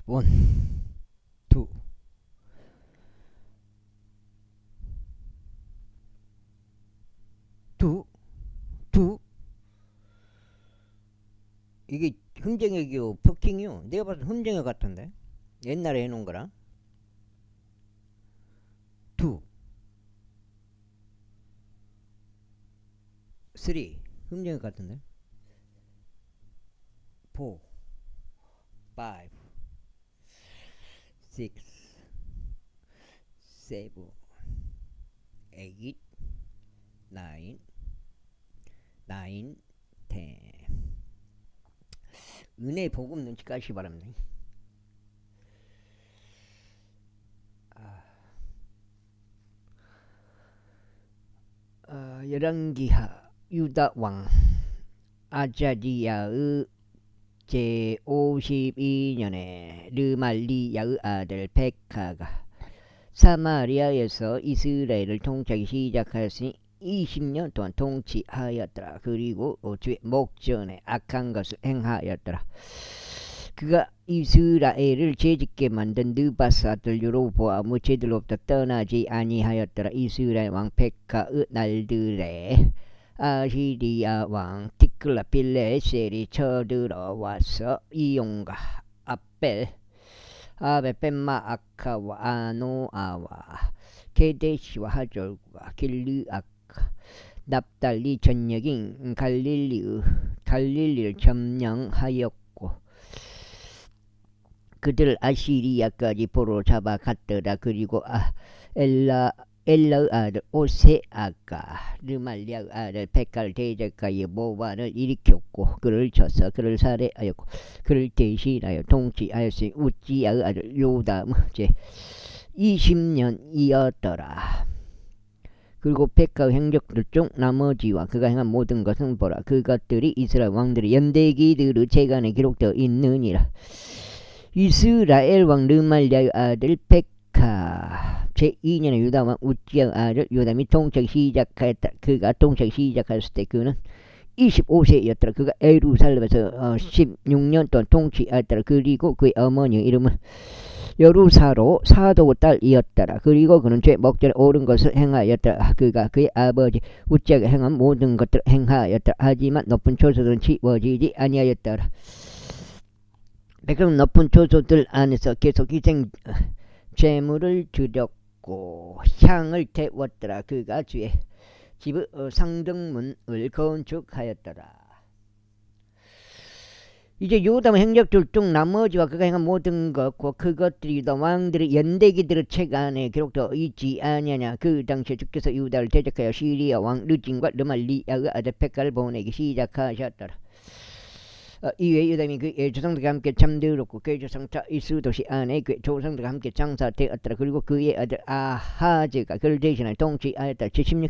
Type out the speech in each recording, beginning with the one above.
원, 투, 투, 투. 이게 흥정역이요, 퍼킹이요. 내가 봐도 흥정역 같은데. 옛날에 해놓은 거랑. 투, 쓰리. 흥정역 같은데. 포, 파이브, 식스, 세븐, 에잇, 나인, 텐. 은혜 복음 눈치 까시기 바랍니다. 열왕기하 유다왕 아자디야의 제52년에 르말리야의 아들 백하가 사마리아에서 이스라엘을 통치하기 시작하였으니 20년 동안 통치하였더라. 그리고 주의 목전에 악한 것을 행하였더라. 그가 이스라엘을 죄짓게 만든 느바스 아들 여로보암의 죄들로부터 떠나지 아니하였더라. 이스라엘 왕 백하의 날들에 아시리아 왕 티클라필레셀이 쳐들어와서 이용과 아벨 아베펜마 아카와 아노아와 게데시와 하졸과 길르아카 납달리 전역인 갈릴리를 점령하였고 그들을 아시리아까지 포로 잡아갔더라. 그리고 엘라의 아들 오세아가 르말리아의 아들 백가를 대적하여 모반을 일으켰고 그를 쳐서 그를 살해하였고 그를 대신하여 통치하였으니 우지야의 아들 요담 제 20년이었더라. 그리고 백가의 행적들 중 나머지와 그가 행한 모든 것은 보라. 그것들이 이스라엘 왕들의 연대기들의 재간에 기록되어 있느니라. 이스라엘 왕 르말리아의 아들 백하 제2년에 유다 왕 우지야의 아들 요담이 통치하기 시작하였다. 그가 통치하기 시작했을 때 그는 25세였더라. 그가 예루살렘에서 16년 동안 통치하였더라. 그리고 그의 어머니의 이름은 여루사로 사도 딸이었더라. 그리고 그는 죄 목전에 옳은 것을 행하였더라. 그가 그의 아버지 우지야가 행한 모든 것들을 행하였더라. 하지만 높은 초소들은 지워지지 아니하였더라. 백성은 높은 초소들 안에서 계속 희생 제물을 드렸고 향을 태웠더라. 그가 주의 집의 상등문을 건축하였더라. 이제 요담 행적들 중 나머지와 그가 행한 모든 것과 그것들이 유다 왕들의 연대기들의 책 안에 기록되어 있지 아니하냐. 그 당시에 주께서 유다를 대적하여 시리아 왕 르진과 르말리아의 아들 백가를 보내기 시작하셨더라. 이외에 유다민이 그의 조상들과 함께 잠들었고 그의 조상자 이스 도시 안에 그의 조상들과 함께 장사되었더라. 그리고 그의 아들 아하즈가 그를 대신하여 통치하였다. 76년.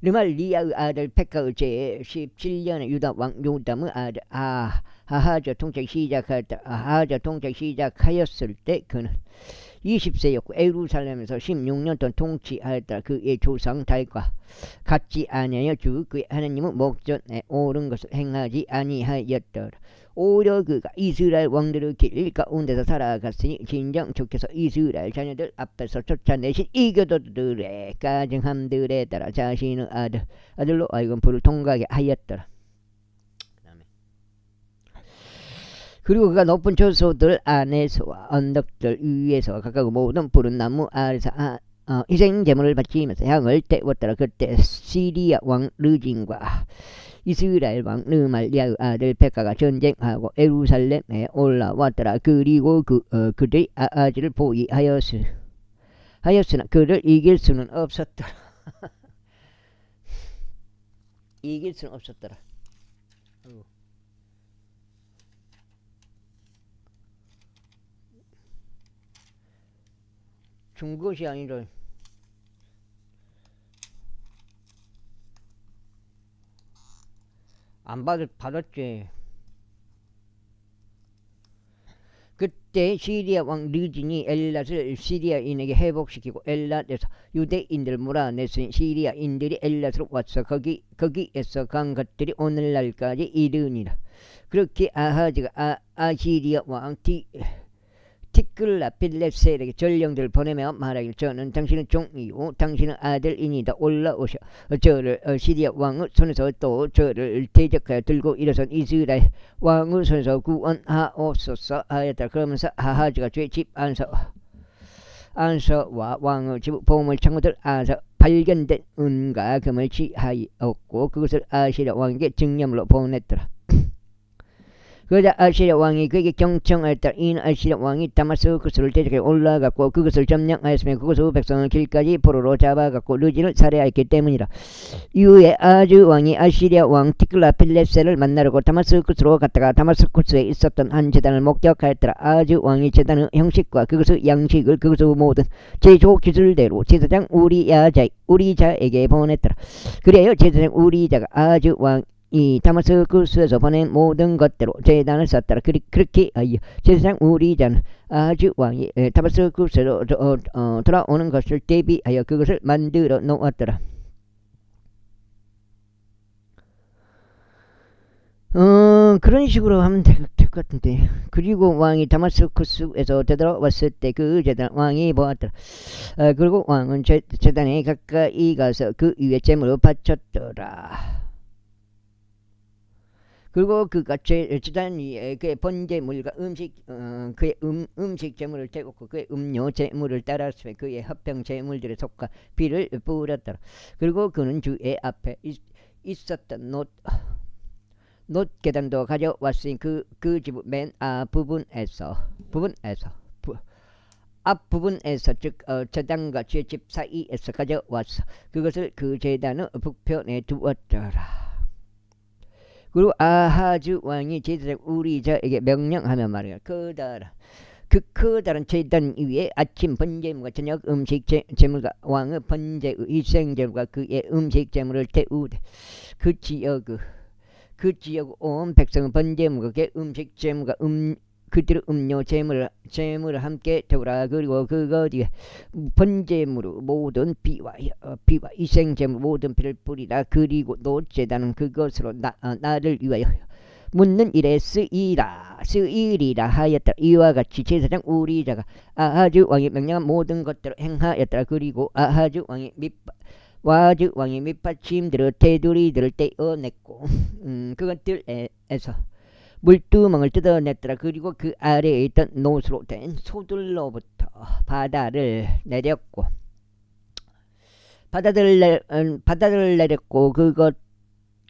르말리아의 아들 백가의 제17년에 유다 왕 요담의 아들 아하즈 통치하기 시작하였다. 아하즈 통치하기 시작하였을 때 그는 20세였고 예루살렘에서 16년 동안 통치하였다. 그의 조상 다윗과 같지 아니하여 주 그의 하나님의 목전에 옳은 것을 행하지 아니하였더라. 오히려 그가 이스라엘 왕들의 길 가운데서 살아갔으니 진정 주께서 이스라엘 자녀들 앞에서 쫓아내신 이교도들의 가증함들에 따라 자신의 아들로 하여금 불을 통과하게 하였더라. 그리고 그가 높은 초소들 안에서와 언덕들 위에서와 각각 모든 푸른 나무 아래서 희생 제물을 바치면서 향을 태웠더라. 그때 시리아 왕 르진과 이스라엘 왕 르말리아의 아들 백가가 전쟁하고 예루살렘에 올라왔더라. 그리고 그들이 아하즈를 포위하였으나 그를 이길 수는 없었더라. 이길 수는 없었더라. 준 것이 아니라 안 받았지. 그때 시리아 왕 르진이 엘랏을 시리아인에게 회복시키고 엘랏에서 유대인들을 몰아냈으니 시리아인들이 엘랏으로 와서 거기에서 간 것들이 오늘날까지 이르니라. 그렇게 아하즈가 아시리아 왕 티끌라 필레셀에게 전령들을 보내며 말하길 저는 당신은 종이요 당신은 아들이니다 올라오셔 저를 시리아 왕의 손에서 또 저를 대적하여 들고 일어선 이스라엘 왕의 손에서 구원하옵소서 하였다. 그러면서 아하즈가 집 안서와 왕의 집 보물 창고들 안서 발견된 은과 금을 취하였고 그것을 아시리아 왕에게 증념으로 보냈더라. 그러자 아시리아 왕이 그에게 경청하였다. 이는 아시리아 왕이 다마스쿠스를 대적해 올라갔고 그것을 점령하였으며 그곳의 백성을 길까지 포로로 잡아갔고 르진을 살해하였기 때문이라. 이후에 아즈 왕이 아시리아 왕 티글라필레셀을 만나려고 다마스쿠스로 갔다가 다마스쿠스에 있었던 한 제단을 목격하였더라. 아즈 왕이 제단의 형식과 그것의 양식을 그것의 모든 제조 기술대로 제사장 우리자에게 보냈더라. 그래요 제사장 우리자가 아즈 왕 이 다마스쿠스에서 보낸 모든 것대로 제단을 쌓더라. 그렇게 제사장 우리자는 아즈 왕이 다마스쿠스로 돌아오는 것을 대비하여 그것을 만들어 놓았더라. 그런 식으로 하면 될 것 같은데. 그리고 왕이 다마스쿠스에서 되돌아왔을 때 그 제단 왕이 보았더라. 그리고 왕은 제단에 가까이 가서 그 위에 제물을 바쳤더라. 그리고 그가 제단 위에 그의 번제물과 그의 음식 제물을 태웠고 그의 음료 제물을 따랐으며 그의 합병 제물들에 속과 피를 뿌렸더라. 그리고 그는 주의 앞에 있었던 놋 계단도 가져왔으니 그 집 맨 앞부분에서 즉 제단과 주의 집 사이에서 가져왔어. 그것을 그 제단의 북편에 두었더라. 그리고 아하즈 왕이 제사장 우리자에게 명령하며 말하여 그 커다란 제단 위에 아침 번제물과 저녁 음식 제물과 왕의 번제 희생제물과 그의 음식 제물을 태우되 그 지역 온 백성의 번제물과 그의 음식 제물과 그들의 음료 제물을 함께 태우라. 그리고 그거 뒤에 번제물의 모든 피와 희생제물 모든 피를 뿌리라. 그리고 노제단은 그것으로 나를 위하여 묻는 일에 쓰이리라 하였더라. 이와 같이 제사장 우리자가 아하즈 왕이 명령한 모든 것들을 행하였더라. 그리고 아하즈 왕이 밑받침들의 테두리들을 떼어냈고 그것들에서 물두멍을 뜯어냈더라. 그리고 그 아래에 있던 노수로 된 소들로부터 바다를 내렸고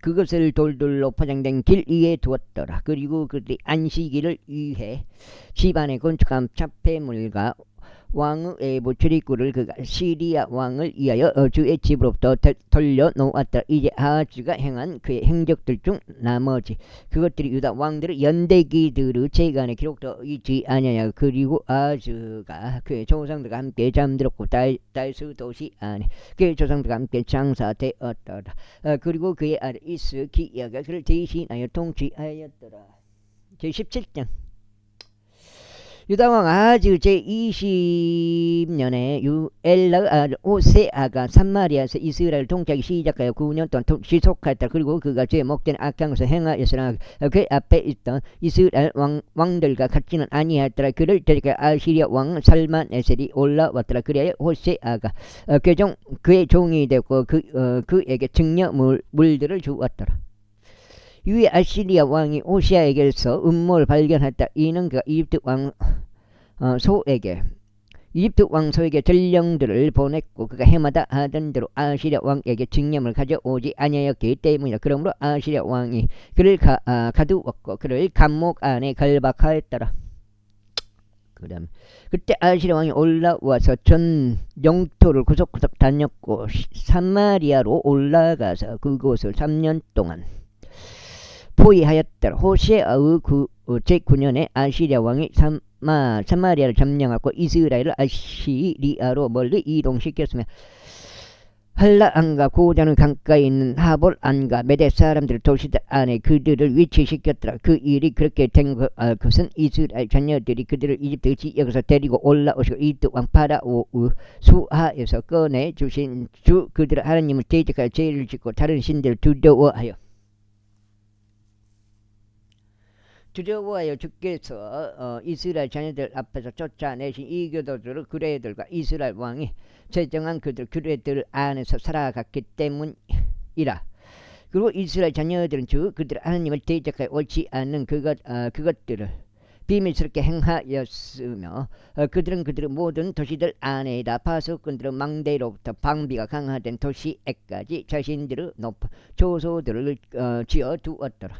그것을 돌들로 포장된 길 위에 두었더라. 그리고 그들이 안식일을 위해 집안에 건축한 차폐물과 왕의 출입구를 그가 시리아 왕을 위하여 주의 집으로부터 돌려놓았더라. 이제 아하즈가 행한 그의 행적들 중 나머지 그것들이 유다 왕들의 연대기들의 재간에 기록되어 있지 아니하여. 그리고 아하즈가 그의 조상들과 함께 잠들었고 다이스 도시 안에 그의 조상들과 함께 장사되었더라. 그리고 그의 아들 이스기야가 그를 대신하여 통치하였더라. 제17장 유다왕 아하즈 제20년에 호세아가 삼마리아에서 이스라엘 통치하기 시작하여 9년 동안 지속하였다. 그리고 그가 죄의 목된 악한 것을 행하였으나 그 앞에 있던 이스라엘 왕들과 같지는 아니하였더라. 그를 대적하여 아시리아 왕 살만에셀이 올라왔더라. 그래야 호세아가 그의 종이 되고 그에게 증여물들을 주었더라. 이에 아시리아 왕이 호세아에게서 음모를 발견했다. 이는 그가 이집트 왕소에게 전령들을 보냈고 그가 해마다 하던 대로 아시리아 왕에게 증명을 가져오지 아니하였기 때문이다. 그러므로 아시리아 왕이 그를 가두었고 그를 감옥 안에 갈박하였더라. 그때 아시리아 왕이 올라와서 전 영토를 구석구석 다녔고 사마리아로 올라가서 그곳을 3년 동안 포위하였더라. 호세아의 제9년에 아시리아 왕이 사마리아를 점령하고 이스라엘을 아시리아로 멀리 이동시켰으며 한라안과 고잔의 강가에 있는 하볼안과 메대 사람들 도시들 안에 그들을 위치시켰더라. 그 일이 그렇게 된 것은 이스라엘 자녀들이 그들을 이집트 지역에서 데리고 올라오시고 이집트 왕 파라오의 수하에서 꺼내주신 주 그들의 하나님을 대적하여 죄를 짓고 다른 신들을 두려워하여 두려워하여 주께서 이스라엘 자녀들 앞에서 쫓아내신 이 교도들을 규례들과 이스라엘 왕이 제정한 규례들 안에서 살아갔기 때문이라. 그리고 이스라엘 자녀들은 그들 하나님을 대적하여 옳지 않는 그것들을 비밀스럽게 행하였으며 그들은 모든 도시들 안에다 파수꾼들은 망대로부터 방비가 강화된 도시에까지 자신들의 높은 조소들을 지어 두었더라.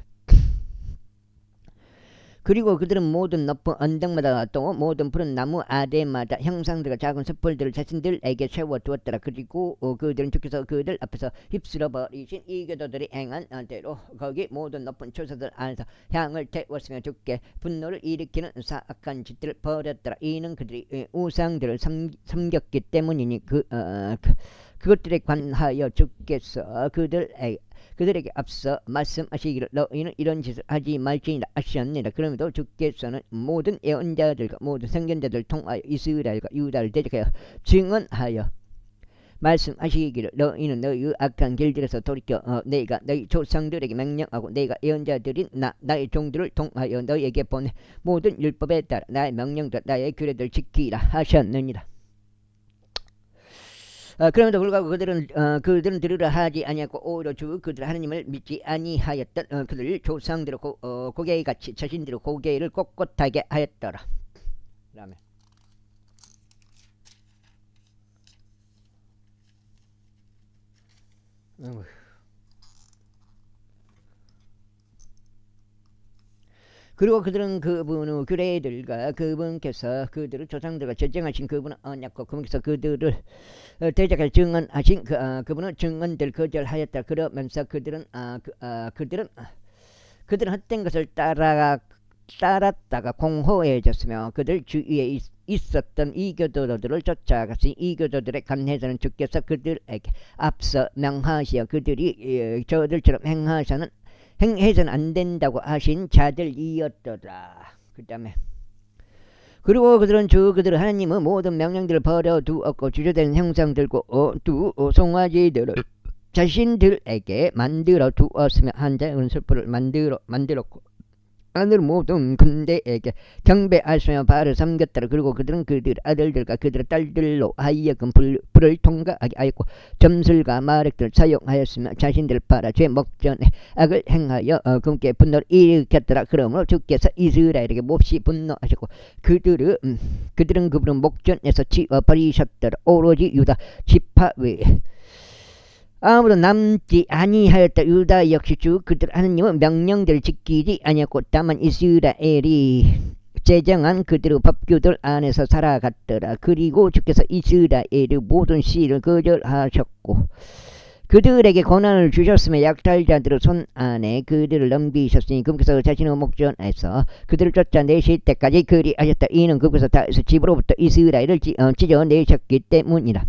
그리고 그들은 모든 높은 언덕마다 또 모든 푸른 나무 아래마다 형상들과 작은 숯불들을 자신들에게 세워두었더라. 그리고 그들은 주께서 그들 앞에서 휩쓸어 버리신 이 교도들이 행한 대로 거기 모든 높은 초소들 안에서 향을 태웠으며 주께 분노를 일으키는 사악한 짓들을 벌였더라. 이는 그들이 우상들을 섬겼기 때문이니 그것들에 관하여 주께서 그들에게 앞서 말씀하시기를 너희는 이런 짓을 하지 말지니라 하셨느니라. 그러므로 주께서는 모든 예언자들과 모든 선견자들을 통하여 이스라엘과 유다를 대적하여 증언하여 말씀하시기를 너희는 너희의 악한 길들에서 돌이켜 내가 너희 조상들에게 명령하고 내가 예언자들인 나의 종들을 통하여 너희에게 보내 모든 율법에 따라 나의 명령과 나의 규례들을 지키라 하셨느니라. 그럼에도 불구하고 그들은 들으라 하지 아니하고 오히려 그들 하나님을 믿지 아니하였던 그들 조상들의 고개같이 자신들의 고개를 꼿꼿하게 하였더라. 그다음에 그리고 그들은 그분의 규례들과 그분께서 그들의 조상들과 제정하신 그분의 언약과 그분께서 그들을 대적할 증언하신 그분의 증언들 거절하였다. 그러면서 그들은 헛된 것을 따랐다가 공허해졌으며 그들 주위에 있었던 이 교도들을 쫓아갔으니 이 교도들의 간해서는 주께서 그들에게 앞서 명하시어 그들이 저들처럼 행해서는 안 된다고 하신 자들이었더라. 그 다음에 그리고 그들은 그들 하나님의 모든 명령들을 버려두었고 주저되는 형상들과 송아지들을 자신들에게 만들어 두었으며 한 작은 숯불을 만들었고 하늘 모든 군대에게 경배하시며 바알을 섬겼더라. 그리고 그들은 그들 아들들과 그들의 딸들로 하여금 불을 통과하게 하였고 점술과 마력들을 사용하였으며 자신들을 팔아 죄 목전에 악을 행하여 그분께 분노를 일으켰더라. 그러므로 주께서 이스라엘에게 몹시 분노하셨고 그들은 그분의 목전에서 치워버리셨더라. 오로지 유다 지파 외에 아무도 남지 아니하였다. 유다 역시 그들 하나님의 명령들을 지키지 아니었고 다만 이스라엘이 제정한 그들의 법규들 안에서 살아갔더라. 그리고 주께서 이스라엘의 모든 시를 거절하셨고 그들에게 고난을 주셨으며 약탈자들의 손 안에 그들을 넘기셨으니 그분께서 자신의 목전에서 그들을 쫓아내실 때까지 그리하셨다. 이는 그분께서 다윗의 집으로부터 이스라엘을 찢어내셨기 때문이라.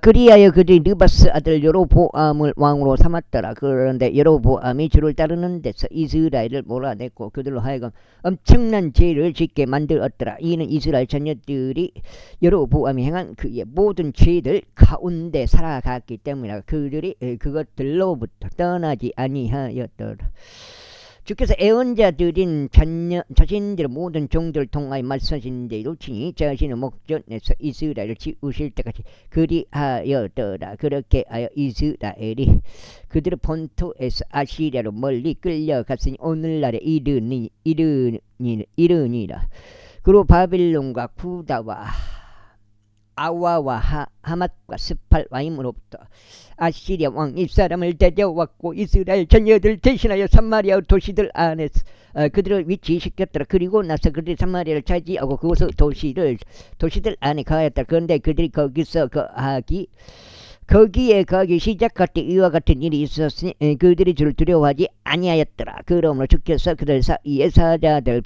그리하여 그들이 느바스 아들 여로보암을 왕으로 삼았더라. 그런데 여로보암이 주를 따르는 데서 이스라엘을 몰아냈고 그들로 하여금 엄청난 죄를 짓게 만들었더라. 이는 이스라엘 자녀들이 여로보암이 행한 그의 모든 죄들 가운데 살아갔기 때문이라. 그들이 그것들로부터 떠나지 아니하였더라. 주께서 애언자들인 자신들의 모든 종들을 통하여 말씀하신 대로 친히 자신의 목전에서 이스라엘을 지우실 때까지 그리하였더라. 그렇게 하여 이스라엘이 그들의 본토에서 아시리아로 멀리 끌려갔으니 오늘날에 이르니라. 그리고 바빌론과 구다와 아와와 하맛과 스팔와임으로부터 아시리아 왕 입사람을 데려왔고 이스라엘 자녀들 대신하여 사마리아 도시들 안에서 그들을 위치시켰더라. 그리고 나서 그들이 사마리아를 차지하고 그곳의 도시들 안에 가였더라. 그런데 그들이 거기에 가기 시작할 때 이와 같은 일이 있었으니 그들이 주를 두려워하지 아니하였더라. 그러므로 주께서 그들 사이에 사자들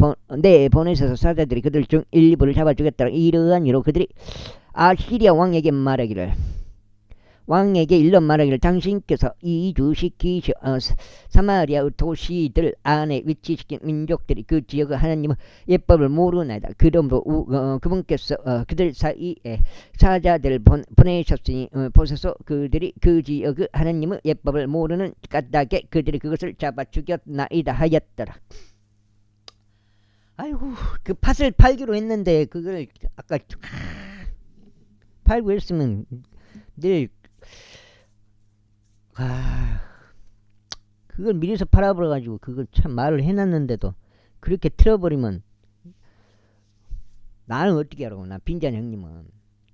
보내셔서 사자들이 그들 중 일부를 잡아주겠더라. 이러한 이로 그들이 아시리아 왕에게 말하기를 왕에게 일러 말하기를 당신께서 이주시키셔 사마리아의 도시들 안에 위치시킨 민족들이 그 지역의 하나님의 예법을 모르나이다. 그러므로 그분께서 그들 사이에 사자들을 보내셨으니 보소서 그들이 그 지역의 하나님의 예법을 모르는 까닭에 그들이 그것을 잡아 죽였나이다 하였더라. 아이고 그 팥을 팔기로 했는데 그걸 아까 팔고 했으면 늘 그걸 미리서 팔아버려가지고 그걸 참 말을 해놨는데도 그렇게 틀어버리면 나는 어떻게 하라고. 나 빈잔 형님은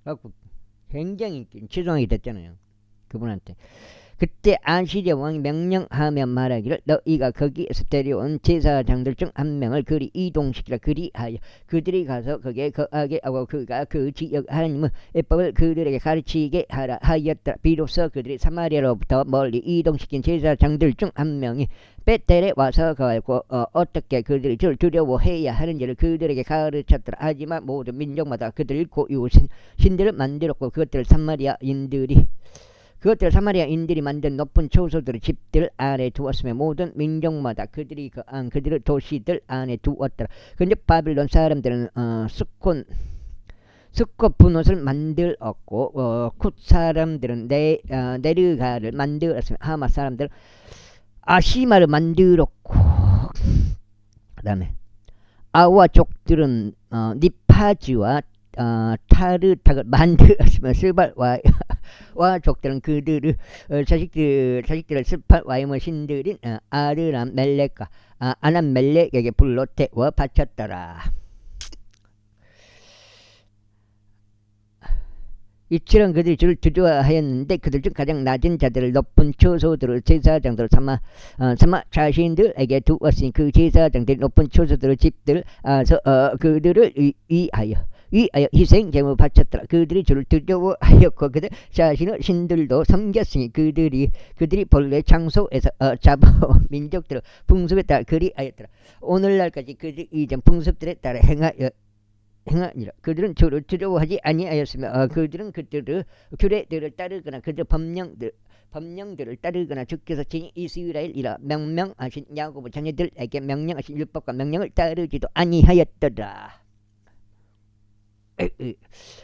그래갖고 굉장히 죄송하게 됐잖아요 그분한테. 그때 아시리아 왕이 명령하며 말하기를 너희가 거기에서 데려온 제사장들 중 한 명을 그리 이동시키라. 그리하여 그들이 가서 거기에 거하게 하고 그가 그 지역 하나님의 예법을 그들에게 가르치게 하라 하였더라. 비로소 그들이 사마리아로부터 멀리 이동시킨 제사장들 중 한 명이 베텔에 와서 거하고 어떻게 그들이 저를 두려워해야 하는지를 그들에게 가르쳤더라. 하지만 모든 민족마다 그들 고유 신들을 만들었고 그것들을 사마리아인들이 만든 높은 초소들의 집들 안에 두었으며 모든 민족마다 그들이 거한 그들의 도시들 안에 두었더라. 근데 바빌론 사람들은 스콧 분옷을 만들었고 굿 사람들은 네르가를 만들었으며 하마 사람들은 아시마를 만들었고 그 다음에 아와 족들은 니파즈와 타르탁을 만들었으며 스발와 족들은 그들의 자식들을 스발 와임의 신들인 아르람 멜렉과 아남 멜렉에게 불로 태워 바쳤더라. 이처럼 그들이 주를 두려워하였는데 그들 중 가장 낮은 자들을 높은 초소들을 제사장들을 삼아 자신들에게 두었으니 그 제사장들이 높은 초소들의 집들 그들을 위하여 희생 제물을 바쳤더라. 그들이 주를 두려워하였고 그들 자신의 신들도 섬겼으니 그들이 본래 장소에서 잡아온 민족들의 풍습에 따라 그리하였더라. 오늘날까지 그들이 이전 풍습들에 따라 행하니라. 그들은 주를 두려워하지 아니하였으며 그들은 그들의 규례들을 따르거나 그들의 법령들을 따르거나 주께서 친히 이스라엘이라 명령하신 야곱의 자녀들에게 명령하신 율법과 명령을 따르지도 아니하였더라.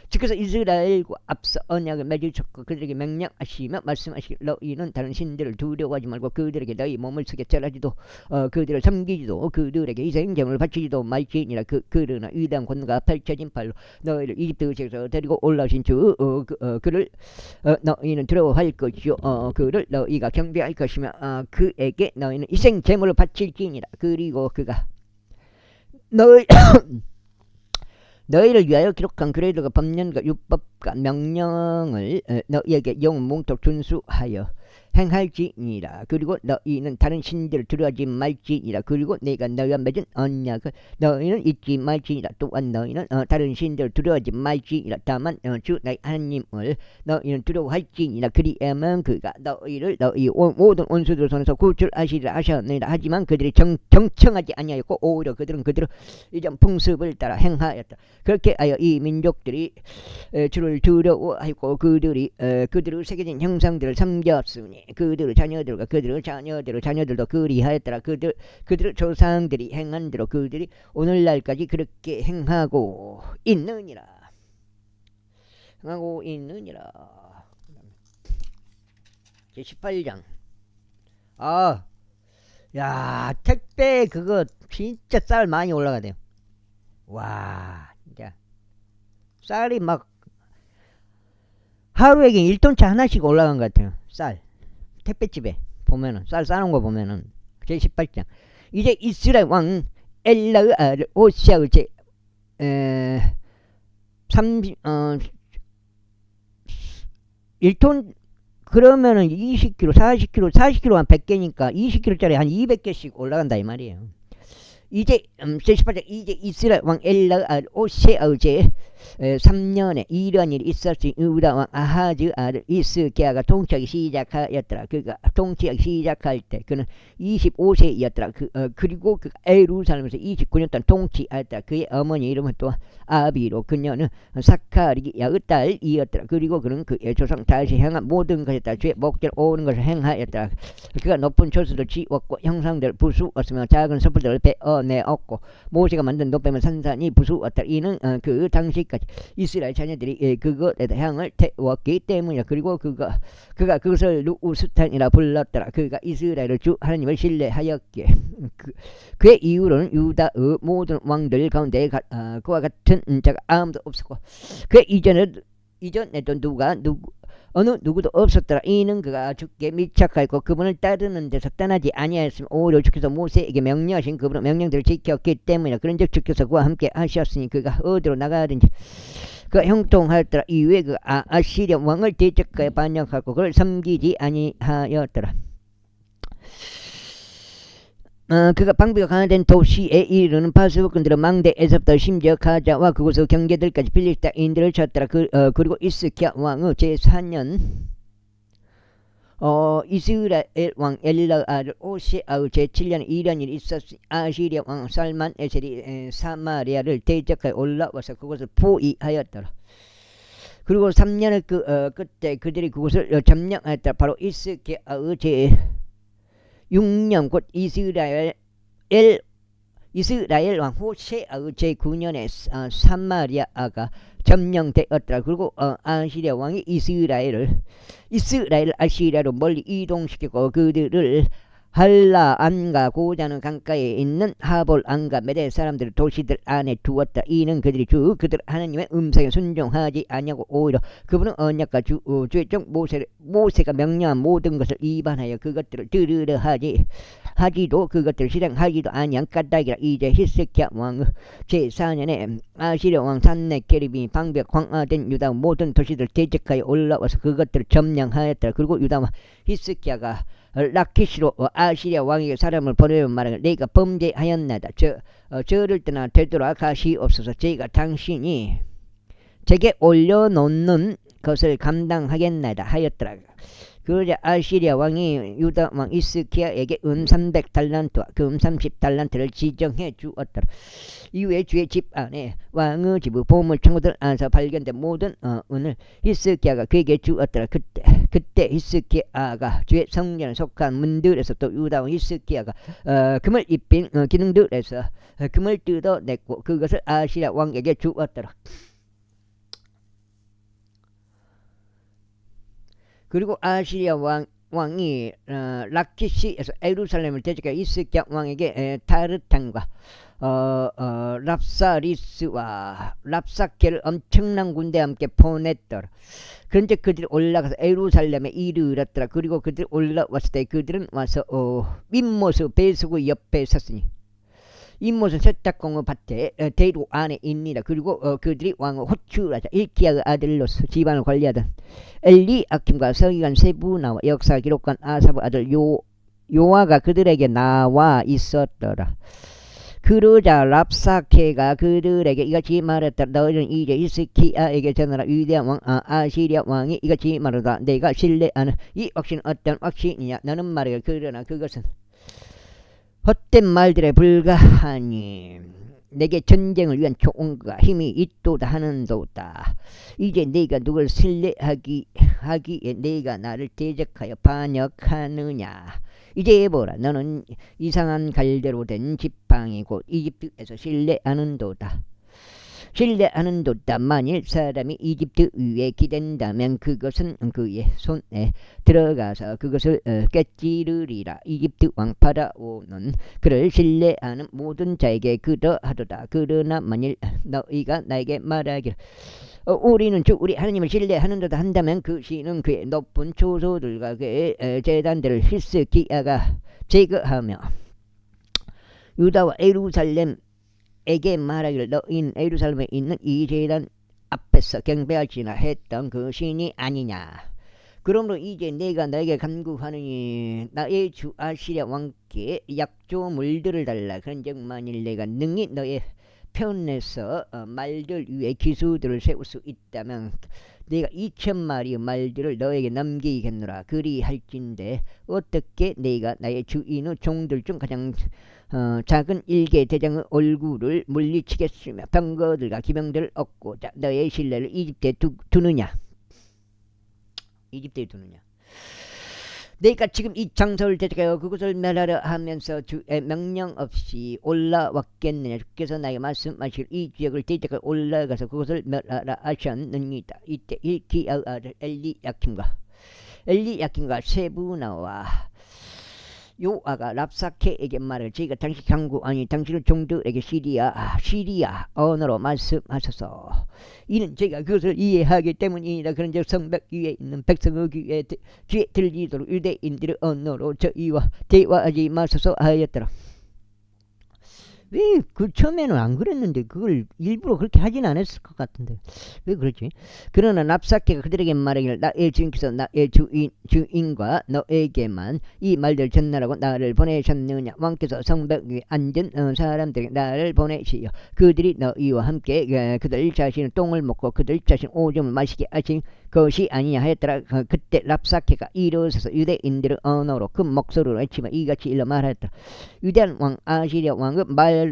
주께서 이스라엘과 앞서 언약을 맺으셨고 그들에게 명령하시며 말씀하시길 너희는 다른 신들을 두려워하지 말고 그들에게 너희 몸을 속에 절하지도 그들을 섬기지도 그들에게 희생제물을 바치지도 말지니라. 그러나 위대한 권능과 펼쳐진 팔로 너희를 이집트에서 데리고 올라오신 주 그를 너희는 두려워할 것이요 그를 너희가 경배할 것이며 그에게 너희는 희생제물을 바칠지니라. 그리고 그가 너희를 위하여 기록한 규례들과 법령과 율법과 명령을 너희에게 영원 몽토록 준수하여 행할지니라. 그리고 너희는 다른 신들을 두려워하지 말지니라. 그리고 내가 너희와 맺은 언약을 너희는 잊지 말지니라. 또한 너희는 다른 신들을 두려워하지 말지니라. 다만 주 너희 하나님을 너희는 두려워할지니라. 그리하면 그가 너희를 너희 모든 원수들 손에서 구출하시리라 하셨느니라. 하지만 그들이 경청하지 아니하였고 오히려 그들은 그들의 이전 풍습을 따라 행하였다. 그렇게 하여 이 민족들이 주를 두려워하였고 그들의 새겨진 형상들을 섬겼으니 그들의 자녀들과 그들의 자녀들도 그리하였더라. 그들의 조상들이 행한 대로 그들이 오늘날까지 그렇게 행하고 있느니라. 제 18장. 야 택배 그거 진짜 쌀 많이 올라가대요. 와 진짜 쌀이 막 하루에 1톤차 하나씩 올라간 것 같아요. 쌀 택배집에 보면은 쌀 싸는 거 보면은. 제 18장. 이제 이스라엘 왕 엘라의 오시아의 제 1톤 그러면은 20kg 40kg 한 100개니까 20kg짜리 한 200개씩 올라간다 이 말이에요. 이제 78장 이제 이스라엘 왕 엘라 오세아의 제 3년에 이런 일이 있었으니 유다 왕 아하즈 아들 히스기야가 통치하기 시작하였더라. 그가 통치하기 시작할 때 그는 25세였더라. 그리고 그 예루살렘에서 29년 동안 통치하였더라. 그의 어머니 이름은 또 아비로 그녀는 사카리야의 딸이었더라. 그리고 그는 그의 조상 다시 행한 모든 것에 따라 주의 목전 오는 것을 행하였더라. 그가 높은 초수를 지었고 형상들을 부수었으며 작은 섭들을 베어내었고 모세가 만든 노뱀의 산산이 부수었더라. 이는 그 당시까지 이스라엘 자녀들이 그것에다 향을 태웠기 때문이라. 그리고 그가 그것을 누우스탄이라 불렀더라. 그가 이스라엘의 주 하나님을 신뢰하였기에 그의 이후로는 유다의 모든 왕들 가운데 그와 같은 자가 아무도 없었고 그의 이전에도 어느 누구도 없었더라. 이는 그가 주께 밀착하였고 그분을 따르는 데서 떠나지 아니하였으며 오히려 주께서 모세에게 명령하신 그분의 명령들을 지켰기 때문이라. 그런즉 주께서 그와 함께 하셨으니 그가 어디로 나가든지 그가 형통하였더라. 이후에 그 아시리아 왕을 대적하여 반역하고 그를 섬기지 아니하였더라. 그가 방비가 강화된 도시에 이르는 바스복군들은 망대에서부터 심지어 가자와 그곳의 경계들까지 필리스타인들을 쳤더라. 그리고 이스키야 왕의 제4년 이스라엘 왕 엘라 아들 오세아의 제7년에 이런 일이 있었으니 아시리아 왕 살만 에셀이 사마리아를 대적하여 올라와서 그곳을 포위하였더라. 그리고 3년의 그때 그들이 그곳을 점령하였더라. 바로 이스키야의 제6년 곧 이스라엘 왕 호세아의 제9년에 사마리아가 점령되었더라. 그리고 아시리아 왕이 이스라엘을 아시리아로 멀리 이동시키고 그들을 할라 안과 고자는 강가에 있는 하볼 안과 메대 사람들을 도시들 안에 두었다. 이는 그들 하나님의 음성에 순종하지 아니하고 오히려 그분은 언약과 주의 종 모세가 명령한 모든 것을 위반하여 그것들을 들으려 하지도 그것들을 실행하지도 아니한 까닭이라. 이제 히스기야 왕의 제4년에 아시리아 왕 산네케립이 방비가 광화된 유다 모든 도시들 대적하여 올라와서 그것들을 점령하였더라. 그리고 유다 왕 히스기야가 라키시로 아시리아 왕에게 사람을 보내며 말하기를 내가 범죄하였나이다. 저를 떠나 되돌아가시옵소서. 제가 당신이 제게 올려놓는 것을 감당하겠나이다 하였더라. 그러자 아시리아 왕이 유다 왕 히스기야에게 300달란트와 금 30달란트를 지정해 주었더라. 이후에 주의 집 안에 왕의 집의 보물 창고들 안에서 발견된 모든 은을 히스기야가 그에게 주었더라. 그때 히스기야가 주의 성전에 속한 문들에서 또 유다 왕 히스기야가 금을 입힌 기능들에서 금을 뜯어냈고 그것을 아시리아 왕에게 주었더라. 그리고 아시리아 왕이 라키시에서 예루살렘을 대적해 이스기야 왕에게 타르탄과 랍사리스와 랍사케를 엄청난 군대와 함께 보냈더라. 그런데 그들이 올라가서 예루살렘에 이르렀더라. 그리고 그들이 올라왔을 때 그들은 와서 임모스 배수구 옆에 섰으니 임못은 세탁공의 밭에 대로 안에 있니라. 그리고 그들이 왕의 호추라자 일기야의 아들로서 집안을 관리하던 엘리아킴과 서기관 세부나와 역사 기록관 아사브 아들 요아가 그들에게 나와 있었더라. 그러자 랍사케가 그들에게 이같이 말했더라. 너희는 이제 히스기야에게 전하라. 위대한 왕 아시리아 왕이 이같이 말하다. 내가 신뢰하는 이 확신은 어떤 확신이냐. 너는 말하기를 그러나 그것은 헛된 말들에 불과하니 내게 전쟁을 위한 총과 힘이 있도다 하는도다. 이제 네가 누굴 신뢰하기에 네가 나를 대적하여 반역하느냐. 이제 보라. 너는 이상한 갈대로 된 지팡이 곧 이집트에서 신뢰하는도다. 만일 사람이 이집트 위에 기댄다면 그것은 그의 손에 들어가서 그것을 깨찌르리라. 이집트 왕 파라오는 그를 신뢰하는 모든 자에게 그러하도다. 그러나 만일 너희가 나에게 말하기를 우리는 우리 하나님을 신뢰하는도다 한다면 그 시는 그의 높은 초소들과 그의 제단들을 히스기야가 제거하며 유다와 예루살렘에게 말하기를 너희는 예루살렘에 있는 이 제단 앞에서 경배할지나 했던 그 신이 아니냐. 그러므로 이제 내가 너에게 간구하느니 나의 주 아시리아 왕께 약조물들을 달라. 그런즉 만일 내가 능히 너의 편에서 말들 위에 기수들을 세울 수 있다면 내가 2,000마리의 말들을 너에게 넘기겠노라. 그리할진대 어떻게 내가 나의 주인의 종들 중 가장 작은 일개 대장의 얼굴을 물리치겠으며 병거들과 기병들을 얻고자 너의 신뢰를 이집트에 두느냐. 이집트에 두느냐. 내가 지금 이 장소를 대적하여 그것을 멸하려 하면서 주의 명령 없이 올라왔겠느냐. 주께서 나에게 말씀하실 이 지역을 대적하여 올라가서 그것을 멸하라 하셨느니라. 이때 일키야의 아들 엘리야킴과 세부나와 요아가 랍사케에게 말을 저희가 당신 강구 아니 당신의 종들에게 시리아 언어로 말씀하셔서 이는 저희가 그것을 이해하기 때문이다. 그런즉 성벽 위에 있는 백성의 귀에 들리도록 유대인들의 언어로 저희와 대화하지 마소서 하였더라. 왜 그 처음에는 안 그랬는데 그걸 일부러 그렇게 하진 않았을 것 같은데 왜 그렇지? 그러나 랍사케가 그들에게 말하기를 나의 주인께서 나의 주인과 너에게만 이 말들 전하라고 나를 보내셨느냐. 왕께서 성벽 위에 앉은 사람들에게 나를 보내시어 그들이 너희와 함께 그들 자신의 똥을 먹고 그들 자신 오줌을 마시게 하신 것이 아니냐 하였더라. 그때 랍사케가 일어서서 유대인들의 언어로 그 목소리로 외치며 이같이 일러 말하였더라. 유대한 왕 아시리아 왕의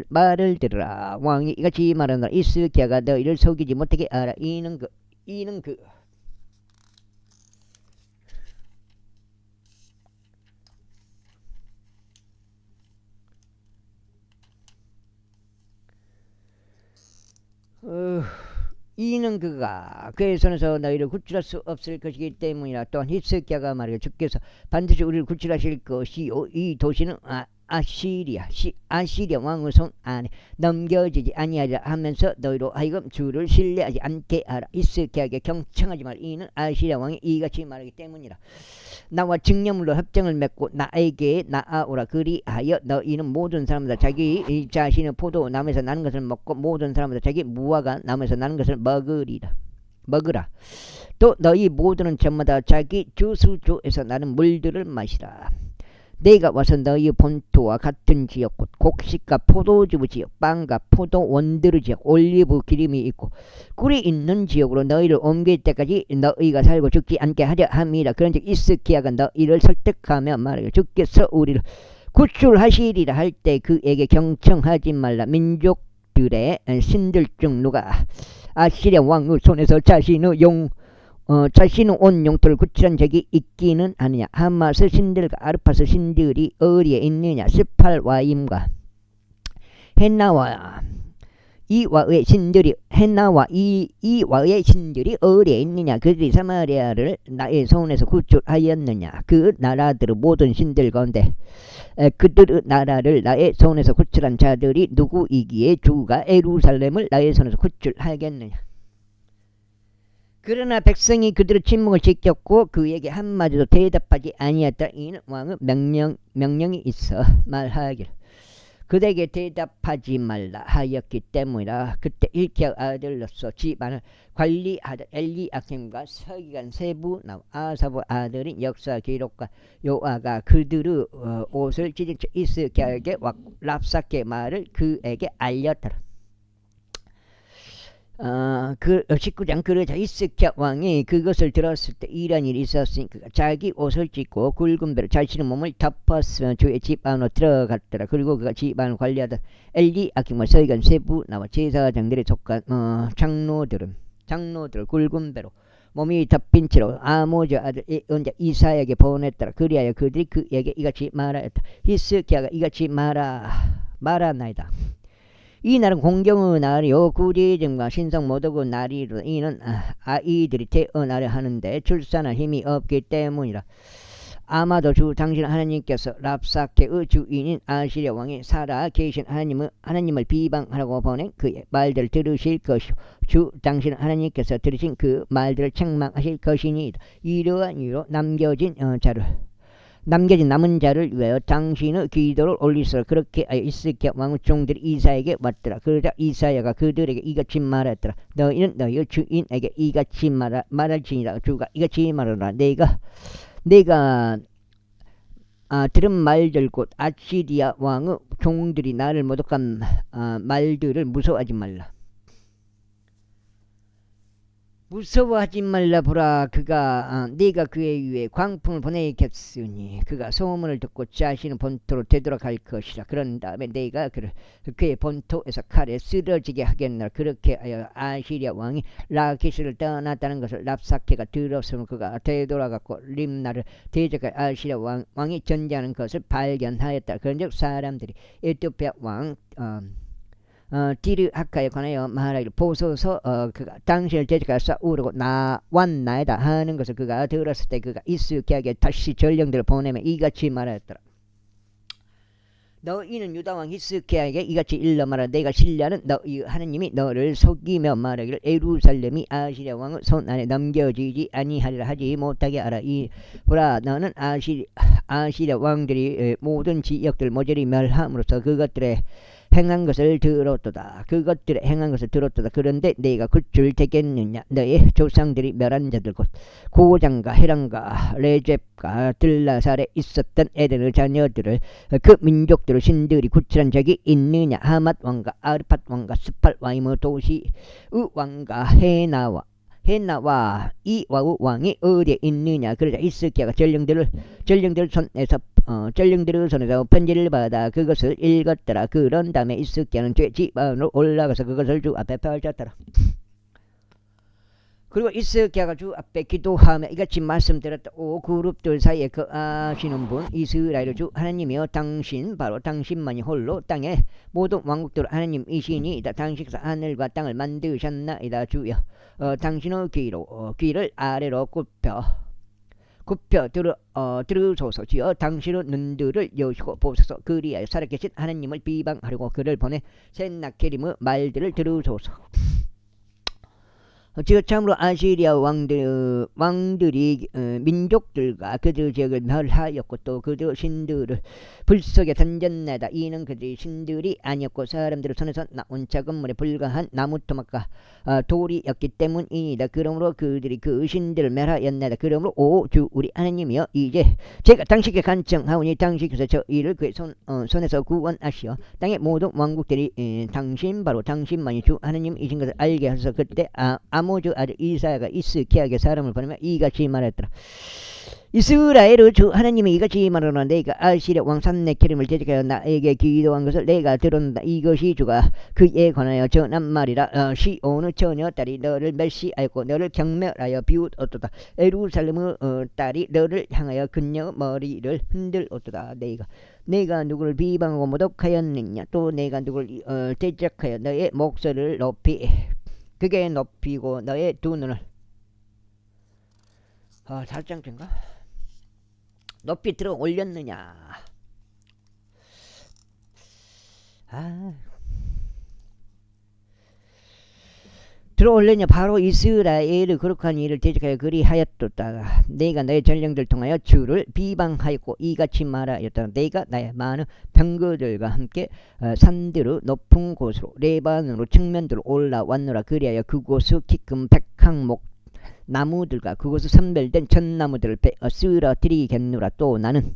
말을 들으라. 왕이 이같이 말하노라. 히스기야가 너희를 속이지 못하게 하라. 이는 그가 그의 손에서 너희를 구출할 수 없을 것이기 때문이라. 또한 히스기야가 말하기를 주께서 반드시 우리를 구출하실 것이요 이 도시는 아시리아 왕의 손 안에 넘겨지지 아니하리라 하면서 너희로 하여금 주를 신뢰하지 않게 하라. 히스기야에게 경청하지 말라. 이는 아시리아 왕이 이같이 말하기 때문이라. 나와 증여물로 협정을 맺고 나에게 나아오라. 그리하여 너희는 모든 사람마다 자기 자신의 포도 나무에서 나는 것을 먹고 모든 사람마다 자기 무화과 나무에서 나는 것을 먹으라. 또 너희 모두는 저마다 자기 주수조에서 나는 물들을 마시라. 내가 와서 너희 본토와 같은 지역 곧 곡식과 포도주 지역 빵과 포도 원두르 지역 올리브 기름이 있고 꿀이 있는 지역으로 너희를 옮길 때까지 너희가 살고 죽지 않게 하려 함이라. 그런즉 히스기야가 너희를 설득하며 말하기를 주께서 우리를 구출하시리라 할 때 그에게 경청하지 말라. 민족들의 신들 중 누가 아시리아 왕의 손에서 자신의 온 영토를 구출한 적이 있기는 하느냐. 하마스 신들과 아르파스 신들이 어디에 있느냐. 스팔와임과 헤나와 이와의 신들이 어디에 있느냐. 그들이 사마리아를 나의 손에서 구출하였느냐. 그 나라들의 모든 신들 가운데 그들의 나라를 나의 손에서 구출한 자들이 누구이기에 주가 예루살렘을 나의 손에서 구출하겠느냐. 그러나 백성이 그들의 침묵을 지켰고 그에게 한마디도 대답하지 아니했다. 이는 왕의 명령이 있어 말하기를 그들에게 대답하지 말라 하였기 때문이라. 그때 일키야 아들로서 집안을 관리하던 엘리야킴과 서기관 세부나와 아사부 아들인 역사 기록과 요아가 그들의 옷을 찢은 채 히스기야에게 왔고 랍사케 말을 그에게 알렸더라. 19장 그러자 히스기야 왕이 그것을 들었을 때 이런 일이 있었으니 그가 자기 옷을 찢고 굵은 배로 자신의 몸을 덮었으며 주의 집안으로 들어갔더라. 그리고 그가 집안을 관리하던 엘리야킴과 서기관 세부나와 제사장들에 속한 장로들을 굵은 배로 몸이 덮인 채로 아모즈 아들 언자 이사야에게 보냈더라. 그리하여 그들이 그에게 이같이 말하였다. 히스기야가 이같이 말하나이다. 이 날은 공경의 날이요 구제증과 신성 모독의 날이로. 이는 아이들이 태어나려 하는데 출산할 힘이 없기 때문이라. 아마도 주 당신 하나님께서 랍사케의 주인인 아시리아 왕이 살아 계신 하나님을 비방하라고 보낸 그의 말들을 들으실 것이요 주 당신 하나님께서 들으신 그 말들을 책망하실 것이니이다. 이러한 이유로 남겨진 자를 남겨진 남은 자를 위하여 당신의 기도를 올리시라. 그렇게 하여 히스기야 왕의 종들이 이사야에게 왔더라. 그러자 이사야가 그들에게 이같이 말하였더라. 너희는 너희 주인에게 이같이 말할지니라. 주가 이같이 말하노라. 내가 들은 말들 곧 아시리아 왕의 종들이 나를 모독한 말들을 무서워하지 말라. 무서워하지 말라. 보라, 네가 그에 위해 광풍을 보내겠으니 그가 소문을 듣고 자신의 본토로 되돌아갈 것이라. 그런 다음에 내가 그의 본토에서 칼에 쓰러지게 하겠노라. 그렇게 하여 아시리아 왕이 라키스를 떠났다는 것을 랍사케가 들었으면 그가 되돌아갔고 림나를 대적할 아시리아 왕이 전쟁하는 것을 발견하였다. 그런즉 사람들이 에티오피아 왕 디르하카에 관하여 말하기를 보소서 그가 당신을 대적하여 싸우려고 왔나이다 하는 것을 그가 들었을 때 그가 히스기야에게 다시 전령들을 보내며 이같이 말하였더라. 너희는 유다왕 히스기야에게 이같이 일러 말하라. 내가 신뢰하는 너희 하나님이 너를 속이며 말하기를 예루살렘이 아시리아 왕의 손 안에 넘겨지지 아니하리라 하지 못하게 하라. 보라, 너는 아시리아 왕들이 모든 지역들 모조리 멸함으로써 그것들의 행한 것을 들었도다. 그런데 네가 굿줄 되겠느냐. 너의 조상들이 멸한 자들 곧 고장과 헤랑과 레잽과 들라살에 있었던 에덴의 자녀들을 그 민족들의 신들이 구출한 적이 있느냐. 하맛 왕과 아르팟 왕과 스팔 와이머 도시의 왕과 헤나와 이 왕이 어디에 있느냐. 그러자 히스기야가 전령들의 손에서 편지를 받아 그것을 읽었더라. 그런 다음에 히스기야는 지방으로 올라가서 그것을 주 앞에 펼쳤더라. 그리고 히스기야가 주 앞에 기도하며 이같이 말씀드렸다. 오 그룹들 사이에 거하시는 분 이스라엘의 주 하나님이여, 바로 당신만이 홀로 땅의 모든 왕국들 하나님이시니이다. 당신께서 하늘과 땅을 만드셨나이다. 주여, 당신의 귀를 아래로 굽혀 들으소서. 주여, 당신의 눈들을 여시고 보소서. 그리하여 살아계신 하나님을 비방하려고 그를 보내 센나케림의 말들을 들으소서. 참으로 아시리아 왕들이 민족들과 그들 지역을 멸하였고 또 그들 신들을 불속에 던졌나이다. 이는 그들이 신들이 아니었고 사람들의 손에서 나온 작은 물에 불과한 나무토막과 돌이었기 때문이다. 그러므로 그들이 그 신들을 멸하였나이다. 그러므로 오 주 우리 하나님이여, 이제 제가 당신께 간청하오니 당신께서 저희를 그의 손에서 구원하시어 땅의 모든 왕국들이 바로 당신만이 주 하나님이신 것을 알게 하소서. 그때 아모즈 아들 이사야가 히스기야에게 사람을 보내며 이같이 말했더라. 이스라엘의 주 하나님이 이같이 말하노라. 내가 아시리아 왕 산네케림을 대적하여 나에게 기도한 것을 내가 들었다. 이것이 주가 그에 관하여 전한 말이라. 시온의 처녀딸이 너를 멸시하였고 너를 경멸하여 비웃었도다. 예루살렘의 딸이 너를 향하여 그녀의 머리를 흔들었도다. 내가 누구를 비방하고 모독하였느냐. 또 내가 누구를 대적하여 너의 목소리를 높이고 너의 두 눈을 살짝인가? 높이 들어 올렸느냐. 들어 올렸냐. 바로 이스라엘의 거룩한 일을 대적하여 그리하였도다. 내가 너의 전령들 통하여 주를 비방하였고 이같이 말하였다. 내가 나의 많은 병거들과 함께 산들의 높은 곳으로 레바논으로 측면들로 올라왔노라. 그리하여 그곳의 키큰 백항목 나무들과 그곳에 선별된 전나무들을 쓰러뜨리겠노라. 또 나는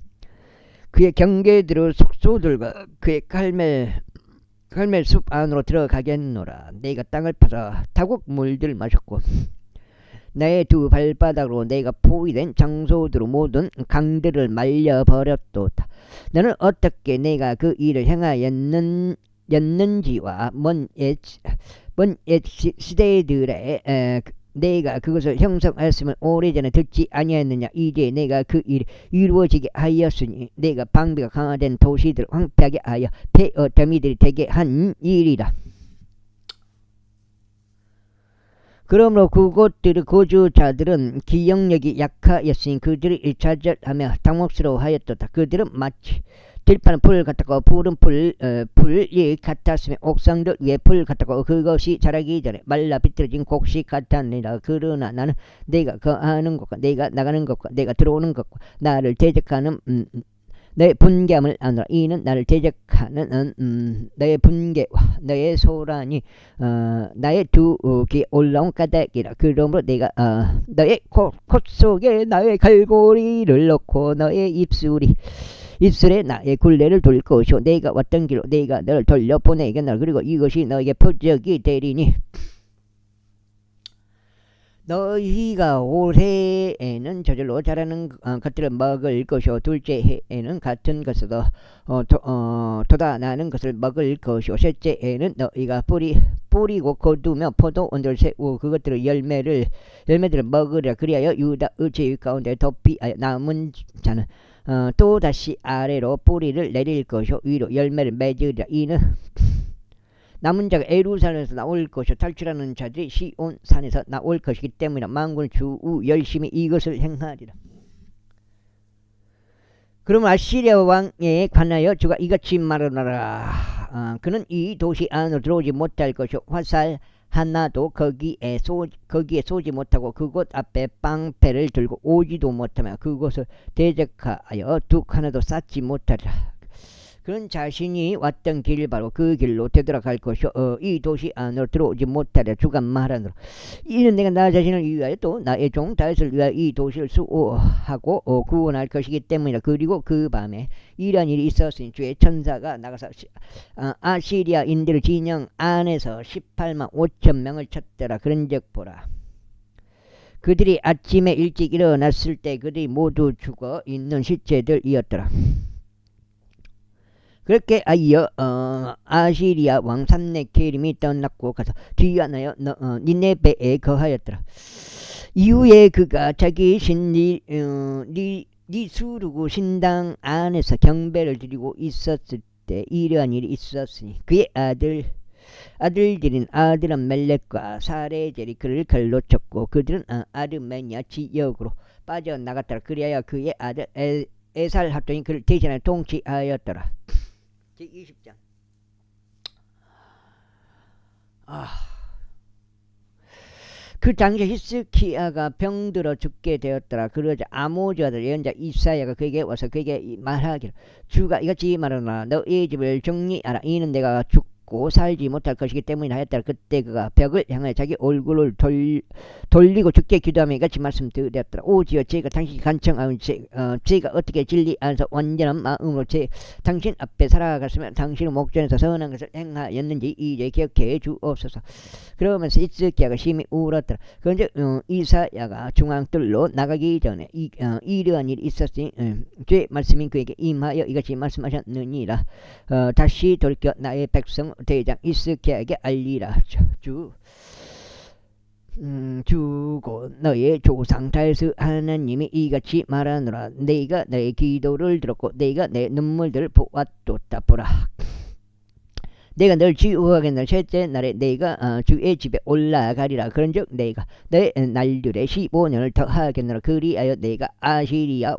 그의 경계들의 숙소들과 그의 갈멜숲 안으로 들어가겠노라. 내가 땅을 파서 타국 물들을 마셨고 나의 두 발바닥으로 내가 포위된 장소들로 모든 강들을 말려버렸도다. 너는 어떻게 내가 그 일을 행하였는지와 먼 옛 시대들의 내가 그것을 형성하였으면 오래전에 듣지 아니하였느냐. 이제 내가 그 일이 이루어지게 하였으니 내가 방비가 강화된 도시들을 황폐하게 하여 폐허 더미들이 되게 한 일이라. 그러므로 그곳들의 거주자들은 기억력이 약하였으니 그들이 일차절하며 당혹스러워하였도다. 그들은 마치 들판은 풀 같았고 푸른 풀이 같았으며 옥상들 위에 풀 같았고 그것이 자라기 전에 말라 비틀어진 곡식 같았느니라. 그러나 나는 내가 거하는 것과 내가 나가는 것과 내가 들어오는 것과 나를 대적하는 내 분개함을 아노라. 이는 나를 대적하는 너의 분개와 너의 소란이 나의 두 귀에 올라온 까닭이라. 그러므로 내가 너의 콧 속에 나의 갈고리를 넣고 너의 입술에 나의 굴레를 돌 것이요 내가 왔던 길로 내가 너를 돌려보내겠노라. 그리고 이것이 너에게 표적이 되리니 너희가 올해에는 저절로 자라는 것들을 먹을 것이요 둘째 해에는 같은 것으로 돋아나는 것을 먹을 것이요 셋째 해에는 너희가 뿌리고 거두며 포도 원들을 세우고 그것들의 열매들을 먹으리라. 그리하여 유다의 제위 가운데 덮이하여 남은 자는 또 다시 아래로 뿌리를 내릴 것이요 위로 열매를 맺으리라. 이는 남은 자가 예루살렘에서 나올 것이요 탈출하는 자들이 시온 산에서 나올 것이기 때문이라. 만군의 주 열심히 이것을 행하리라. 그러면 아시리아 왕에 관하여 주가 이같이 말하노라. 그는 이 도시 안으로 들어오지 못할 것이요 화살 하나도 거기에 쏘지 못하고 그곳 앞에 방패를 들고 오지도 못하며 그곳을 대적하여 둑 하나도 쌓지 못하리라. 그는 자신이 왔던 길 바로 그 길로 되돌아갈 것이요 이 도시 안으로 들어오지 못하리라. 주가 말하노라. 이는 내가 나 자신을 위하여 또 나의 종 다윗을 위하여 이 도시를 수호하고 구원할 것이기 때문이라. 그리고 그 밤에 이러한 일이 있었으니 주의 천사가 나가서 아시리아인들의 진영 안에서 18만 5천 명을 쳤더라. 그런즉 보라, 그들이 아침에 일찍 일어났을 때 그들이 모두 죽어 있는 시체들이었더라. 그렇게 하여 아시리아 왕 산네케림이 떠났고 가서 뒤안하여 니네베에 거하였더라. 이후에 그가 자기 니수르구 신당 안에서 경배를 드리고 있었을 때 이러한 일이 있었으니 그의 아들들인 아드람멜렉과 사레젤이 그를 갈로 쳤고 그들은 아르메니아 지역으로 빠져나갔더라. 그리하여 그의 아들 에살핫돈이 그를 대신하여 통치하였더라. 제20장. 그 당시 히스키야가 병들어 죽게 되었더라. 그러자 아모즈 아들 예언자 이사야가 그에게 와서 그에게 말하기를 주가 이같이 말하노라. 너의 집을 정리하라. 이는 내가 죽고 살지 못할 것이기 때문이라 하였더라. 그때 그가 벽을 향해 자기 얼굴을 돌리고 죽게 기도하며 이같이 말씀드렸더라. 오지여 제가 당신이 간청하는 제가 어떻게 진리 안에서 완전한 마음으로 당신 앞에 살아갔으며 당신의 목전에서 선한 것을 행하였는지 이제 기억해 주옵소서. 그러면서 히스키야가 심히 울었더라. 그런데 이사야가 중앙뜰로 나가기 전에 이러한 일이 있었으니 주의 말씀이 그에게 임하여 이같이 말씀하셨느니라. 다시 돌이켜 나의 백성 대장 히스키야에게 알리라. 주고 너의 조상 다윗의 하나님이 이같이 말하노라. 내가 내 기도를 들었고 내가 내 눈물들을 보았도다. 보라, 내가 널 치유하겠노라. 셋째 날에 내가 주의 집에 올라가리라. 그런즉 내가 내 날들에 15년을 더하겠노라. 그리하여 내가 아시리아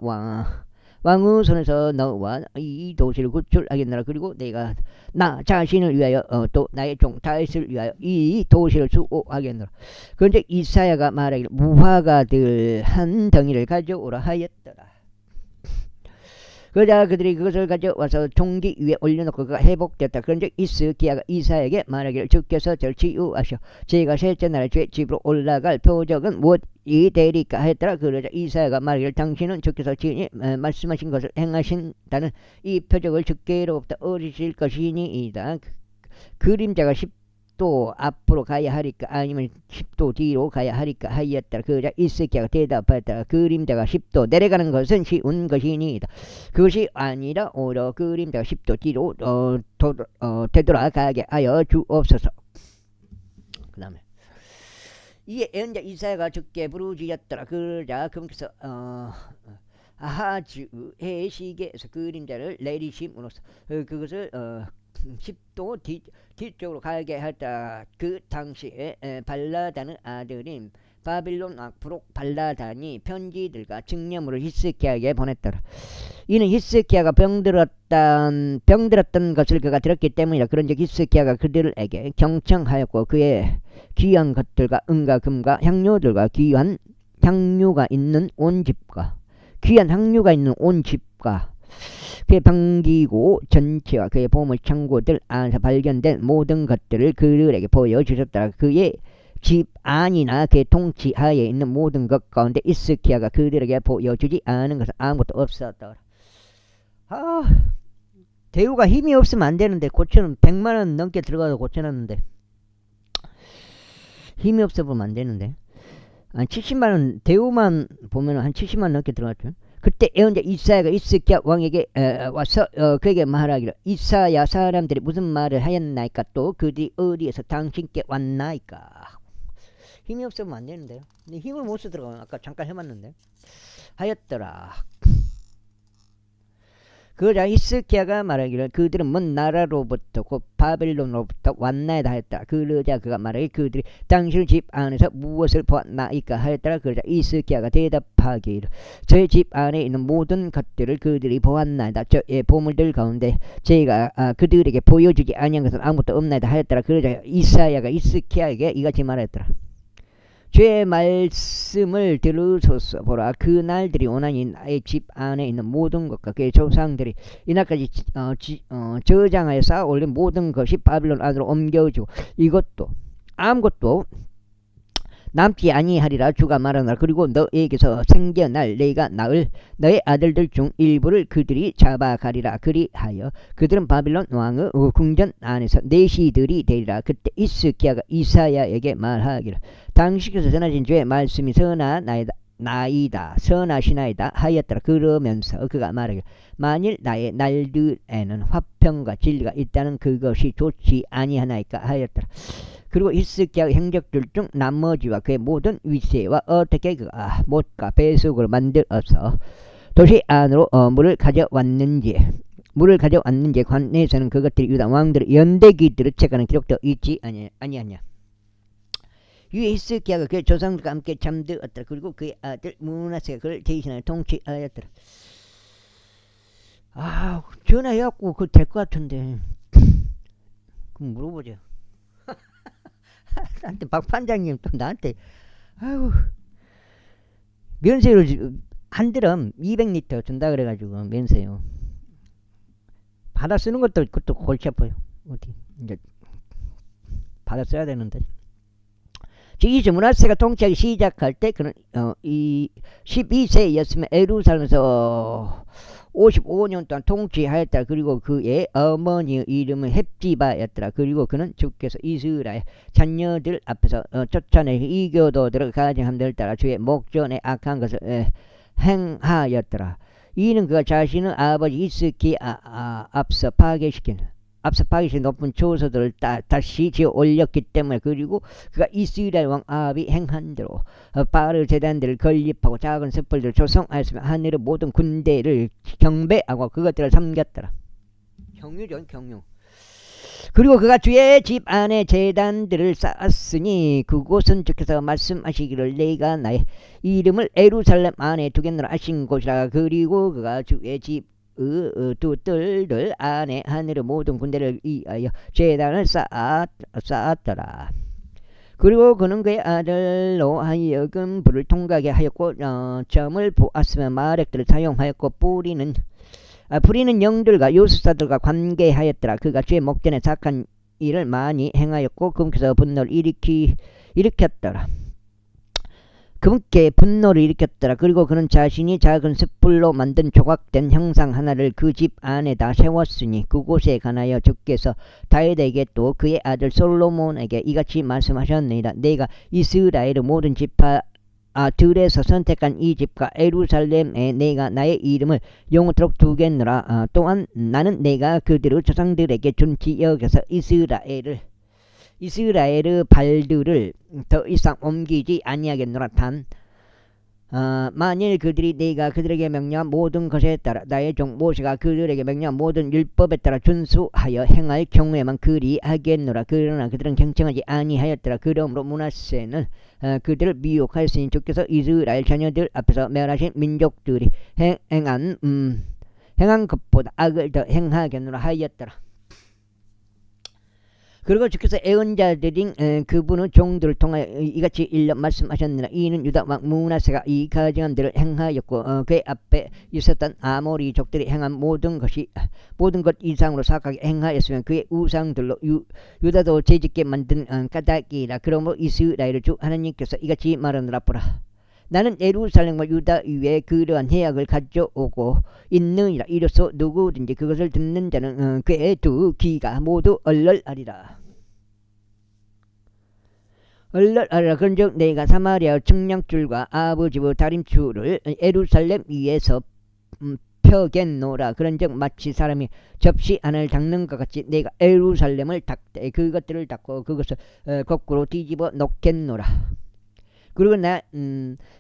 왕의 손에서 너와 이 도시를 구출하겠노라. 그리고 내가 나 자신을 위하여 또 나의 종 다윗을 위하여 이 도시를 수호하겠노라. 그런데 이사야가 말하기를 무화과들 한 덩이를 가져오라 하였더라. 그러자 그들이 그것을 가져와서 종기 위에 올려놓고 그가 회복되었다. 그런즉 히스키야가 이사야에게 말하기를 주께서 저를 치유하셔 제가 셋째 날에 주의 집으로 올라갈 표적은 무엇이 되리까 하였더라. 그러자 이사야가 말하기를 당신은 주께서 친히 말씀하신 것을 행하신다는 이 표적을 주께로부터 얻으실 것이니이다. 그림자가 10도 앞으로 가야 하리까 아니면 10도 뒤로 가야 하리까 하였더라. 그러자 히스키야가 대답하였더라. 그림자가 10도 내려가는 것은 쉬운 것이니이다. 그것이 아니라 오히려 그림자가 10도 뒤로 되돌아가게 하여 주옵소서. 그 다음에 이에 예언자 이사야가 주께 부르짖었더라. 그러자 그분께서 아하즈 해시계에서 그림자를 내리심으로써 그것을 10도 뒤쪽으로 가게 했다. 그 당시에 발라다는 아들인 바빌론 앞으로 발라다니 편지들과 증례물을 히스기야에게 보냈더라. 이는 히스기야가 병들었던 것을 그가 들었기 때문이라. 그런즉 히스기야가 그들에게 경청하였고 그의 귀한 것들과 은과 금과 향료들과 귀한 향유가 있는 온 집과 그의 방기고 전체와 그의 보물 창고들 안에서 발견된 모든 것들을 그들에게 보여주셨더라. 그의 집 안이나 그의 통치하에 있는 모든 것 가운데 히스기야가 그들에게 보여주지 않은 것은 아무것도 없었더라. 대우가 힘이 없으면 안 되는데 고쳐는 100만원 넘게 들어가서 고쳐놨는데 힘이 없어 보면 안 되는데 한 70만원 대우만 보면 한 70만원 넘게 들어갔죠. 그때 예언자 이사야가 히스기야 왕에게 와서 그에게 말하기를 이사야 사람들이 무슨 말을 하였나이까 또 그들이 어디에서 당신께 왔나이까. 힘이 없으면 안 되는데요. 근데 힘을 못 쓰더라고요. 아까 잠깐 해봤는데 하였더라. 그러자 히스기야가 말하기를 그들은 먼 나라로부터 곧 바벨론으로부터 왔나이다 하였다. 그러자 그가 말하기를 그들이 당신 집 안에서 무엇을 보았나이까 하였더라. 그러자 히스기야가 대답하기를 저의 집 안에 있는 모든 것들을 그들이 보았나이다. 저의 보물들 가운데 제가 그들에게 보여주지 아니한 것은 아무것도 없나이다 하였더라. 그러자 이사야가 히스기야에게 이같이 말했더라. 주의 말씀을 들으소서. 보라, 그 날들이 오나니 나의 집 안에 있는 모든 것과 그의 조상들이 이날까지 저장하여 쌓아 올린 모든 것이 바빌론 안으로 옮겨지고 이것도 아무것도 남지 아니하리라. 주가 말하노라. 그리고 너에게서 생겨날 내가 낳을 너의 아들들 중 일부를 그들이 잡아가리라. 그리하여 그들은 바빌론 왕의 궁전 안에서 내시들이 되리라. 그때 히스기야가 이사야에게 말하기를 당신께서 전하신 주의 말씀이 선하시나이다 하였더라. 그러면서 그가 말하기를 만일 나의 날들에는 화평과 진리가 있다는 그것이 좋지 아니하나이까 하였더라. 그리고 히스기야 행적들 중 나머지와 그의 모든 위세와 어떻게 그가 못과 배속을 만들어서 도시 안으로 물을 가져왔는지 관해서는 그것들이 유다 왕들의 연대기들의 책에는 기록되어 있지 아니하냐. 이에 히스기야가 그의 조상들과 함께 잠들었더라. 그리고 그의 아들 므낫세가 그를 대신하여 통치하였더라. 전화해갖고 그거 될 것 같은데 그럼 물어보죠. 나한테 박 판장님 또 나한테 면세로 한 드럼 200리터 준다 그래가지고 면세요. 받아 쓰는 것도 그것도 골치 아파요. 어디 이제 받아 써야 되는데. 이제 므낫세가 통치하기 시작할 때 그는 12세였으면 에루살렘에서 55년 동안 통치하였다. 그리고 그의 어머니의 이름은 헵지바였더라. 그리고 그는 주께서 이스라엘 자녀들 앞에서 쫓아내 이교도들을 가정함들 따라 주의 목전에 악한 것을 행하였더라. 이는 그가 자신의 아버지 히스기야 앞서 파괴시킨 높은 조서들을 다시 지어 올렸기 때문에. 그리고 그가 이스라엘 왕 아합이 행한 대로 바알 제단들을 건립하고 작은 습불들을 조성하였으며 하늘의 모든 군대를 경배하고 그것들을 섬겼더라. 경유죠, 경유. 그리고 그가 주의 집 안에 제단들을 쌓았으니 그곳은 주께서 말씀하시기를 내가 나의 이름을 예루살렘 안에 두겠노라 하신 곳이라. 그리고 그가 주의 집 두 뜰들 안에 하늘의 모든 군대를 위하여 제단을 쌓았더라. 그리고 그는 그의 아들로 하여금 불을 통과하게 하였고 점을 보았으며 마력들을 사용하였고 부리는 영들과 요술사들과 관계하였더라. 그가 주의 목전에 착한 일을 많이 행하였고 그분께서 분노를 일으켰더라. 그분께 분노를 일으켰더라. 그리고 그는 자신이 작은 숯불로 만든 조각된 형상 하나를 그 집 안에다 세웠으니 그곳에 관하여 주께서 다윗에게 또 그의 아들 솔로몬에게 이같이 말씀하셨느니라. 내가 이스라엘의 모든 지파 들에서 선택한 이 집과 예루살렘에 내가 나의 이름을 영원토록 두겠노라. 또한 나는 내가 그들의 조상들에게 준 지역에서 이스라엘의 발들을 더 이상 옮기지 아니하겠노라. 단 만일 그들이 내가 그들에게 명령한 모든 것에 따라 나의 종 모세가 그들에게 명령한 모든 율법에 따라 준수하여 행할 경우에만 그리하겠노라. 그러나 그들은 경청하지 아니하였더라. 그러므로 므낫세는 그들을 미혹하였으니 주께서 이스라엘 자녀들 앞에서 멸하신 민족들이 행한 것보다 악을 더 행하겠노라 하였더라. 그리고 주께서 애언자들인 그분의 종들을 통하여 이같이 일러 말씀하셨느니라. 이는 유다 왕 므낫세가 이 가증한 들을 행하였고 그의 앞에 있었던 아모리족들이 행한 모든 것 이상으로 사악하게 행하였으면 그의 우상들로 유다도 죄짓게 만든 까닭이라. 그러므로 이스라엘의 주 하나님께서 이같이 말하느라. 보라, 나는 예루살렘과 유다 위에 그러한 해악을 가져오고 있느니라. 이로써 누구든지 그것을 듣는 자는 그의 두 귀가 모두 얼얼하리라. 얼얼하리라. 그런즉 내가 사마리아 측량줄과 아버지의 다림줄을 예루살렘 위에서 펴겠노라. 그런즉 마치 사람이 접시 안을 닦는 것 같이 내가 예루살렘을 닦되 그것들을 닦고 그것을 거꾸로 뒤집어 놓겠노라.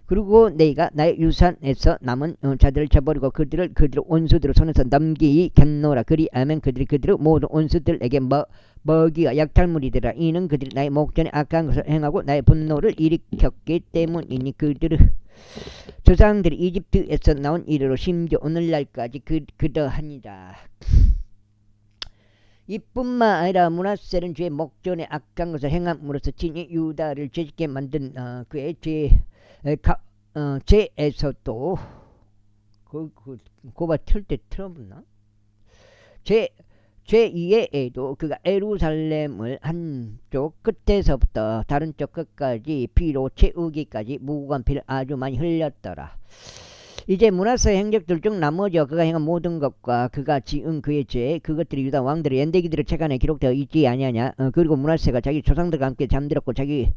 그리고 내가 나의 유산에서 남은 자들을 저버리고 그들을 원수들의 손에서 넘기겠노라. 그리하면 그들의 모든 원수들에게 먹이와 약탈물이 되라. 이는 그들이 나의 목전에 악한 것을 행하고 나의 분노를 일으켰기 때문이니 그들의 조상들이 이집트에서 나온 이래로 심지어 오늘날까지 그러하니라. 이뿐만 아니라 므낫세는 주의 목전에 악한 것을 행함으로써 친히 유다를 죄짓게 만든 그의 죄에서도 고바 틀 때 틀어봤나? 죄 이외에도 그가 예루살렘을 한쪽 끝에서부터 다른 쪽 끝까지 피로 채우기까지 무고한 피를 아주 많이 흘렸더라. 이제 므낫세의 행적들 중 나머지와 그가 행한 모든 것과 그가 지은 그의 죄 그것들이 유다 왕들의 연대기들의 책안에 기록되어 있지 아니하냐. 그리고 므낫세가 자기 조상들과 함께 잠들었고 자기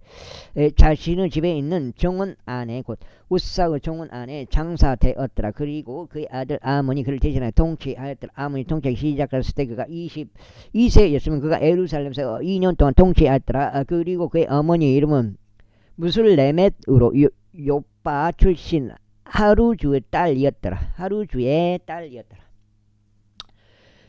자신의 집에 있는 정원 안에 곧 우사의 정원 안에 장사되었더라. 그리고 그의 아들 아몬이 그를 대신하여 통치하였더라. 아몬이 통치하기 시작했을 때 그가 22세였으면 그가 예루살렘에서 2년 동안 통치하였더라. 그리고 그의 어머니의 이름은 무술레멧으로 요빠 출신 하루주의 딸이었더라.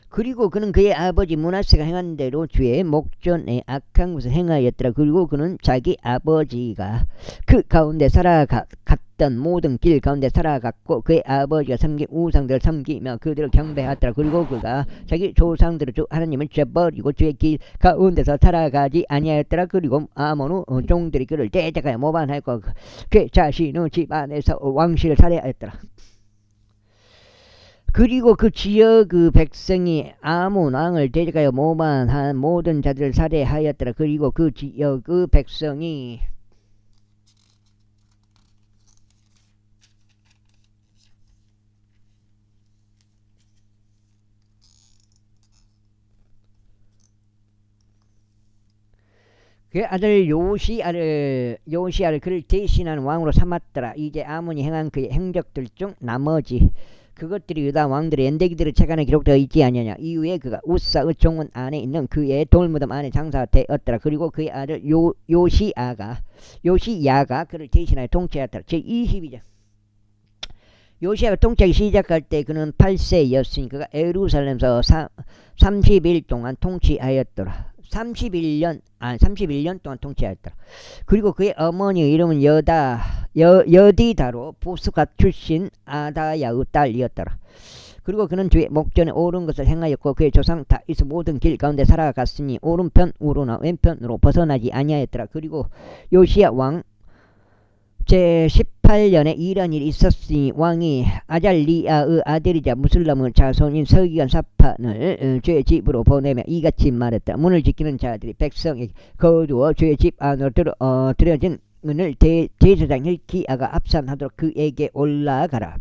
그리고 그는 그의 아버지 므낫세가 행한 대로 주의 목전에 악한 것을 행하였더라. 그리고 그는 자기 아버지가 그 가운데 살아갔던 모든 길 가운데 살아갔고 그의 아버지가 섬긴 우상들을 섬기며 그들을 경배하였더라. 그리고 그가 자기 조상들의 주 하나님을 저버리고 주의 길 가운데서 살아가지 아니하였더라. 그리고 아몬의 종들이 그를 대적하여 모반하였고 그 자신의 집안에서 왕실을 살해하였더라. 그리고 그 지역 그 백성이 아몬 왕을 대적하여 모반한 모든 자들을 살해하였더라. 그리고 그 지역 그 백성이 그 아들 요시아를 그를 대신한 왕으로 삼았더라. 이제 아몬이 행한 그의 행적들 중 나머지 그것들이 유다 왕들의 연대기들의 책안에 기록되어 있지 아니하냐. 이후에 그가 우사의 정원 안에 있는 그의 돌무덤 안에 장사되었더라. 그리고 그의 아들 요시야가 그를 대신하여 통치하였더라. 제22장. 요시야가 통치하기 시작할 때 그는 8세였으니 그가 예루살렘에서 30일 동안 통치하였더라. 31년 동안 통치하였더라. 그리고 그의 어머니의 이름은 여디다로 보스갓 출신 아다야의 딸이었더라. 그리고 그는 주의 목전에 옳은 것을 행하였고 그의 조상 다윗의 모든 길 가운데 살아갔으니 오른편으로나 왼편으로 벗어나지 아니하였더라. 그리고 요시야 왕 제18년에 이런 일이 있었으니 왕이 아잘리아의 아들이자 무슬람의 자손인 서기관 사판을 죄의 집으로 보내며 이같이 말했다. 문을 지키는 자들이 백성에게 거두어 죄의 집 안으로 들여진 은을 제사장 hilki야가 합산하도록 그에게 올라가라.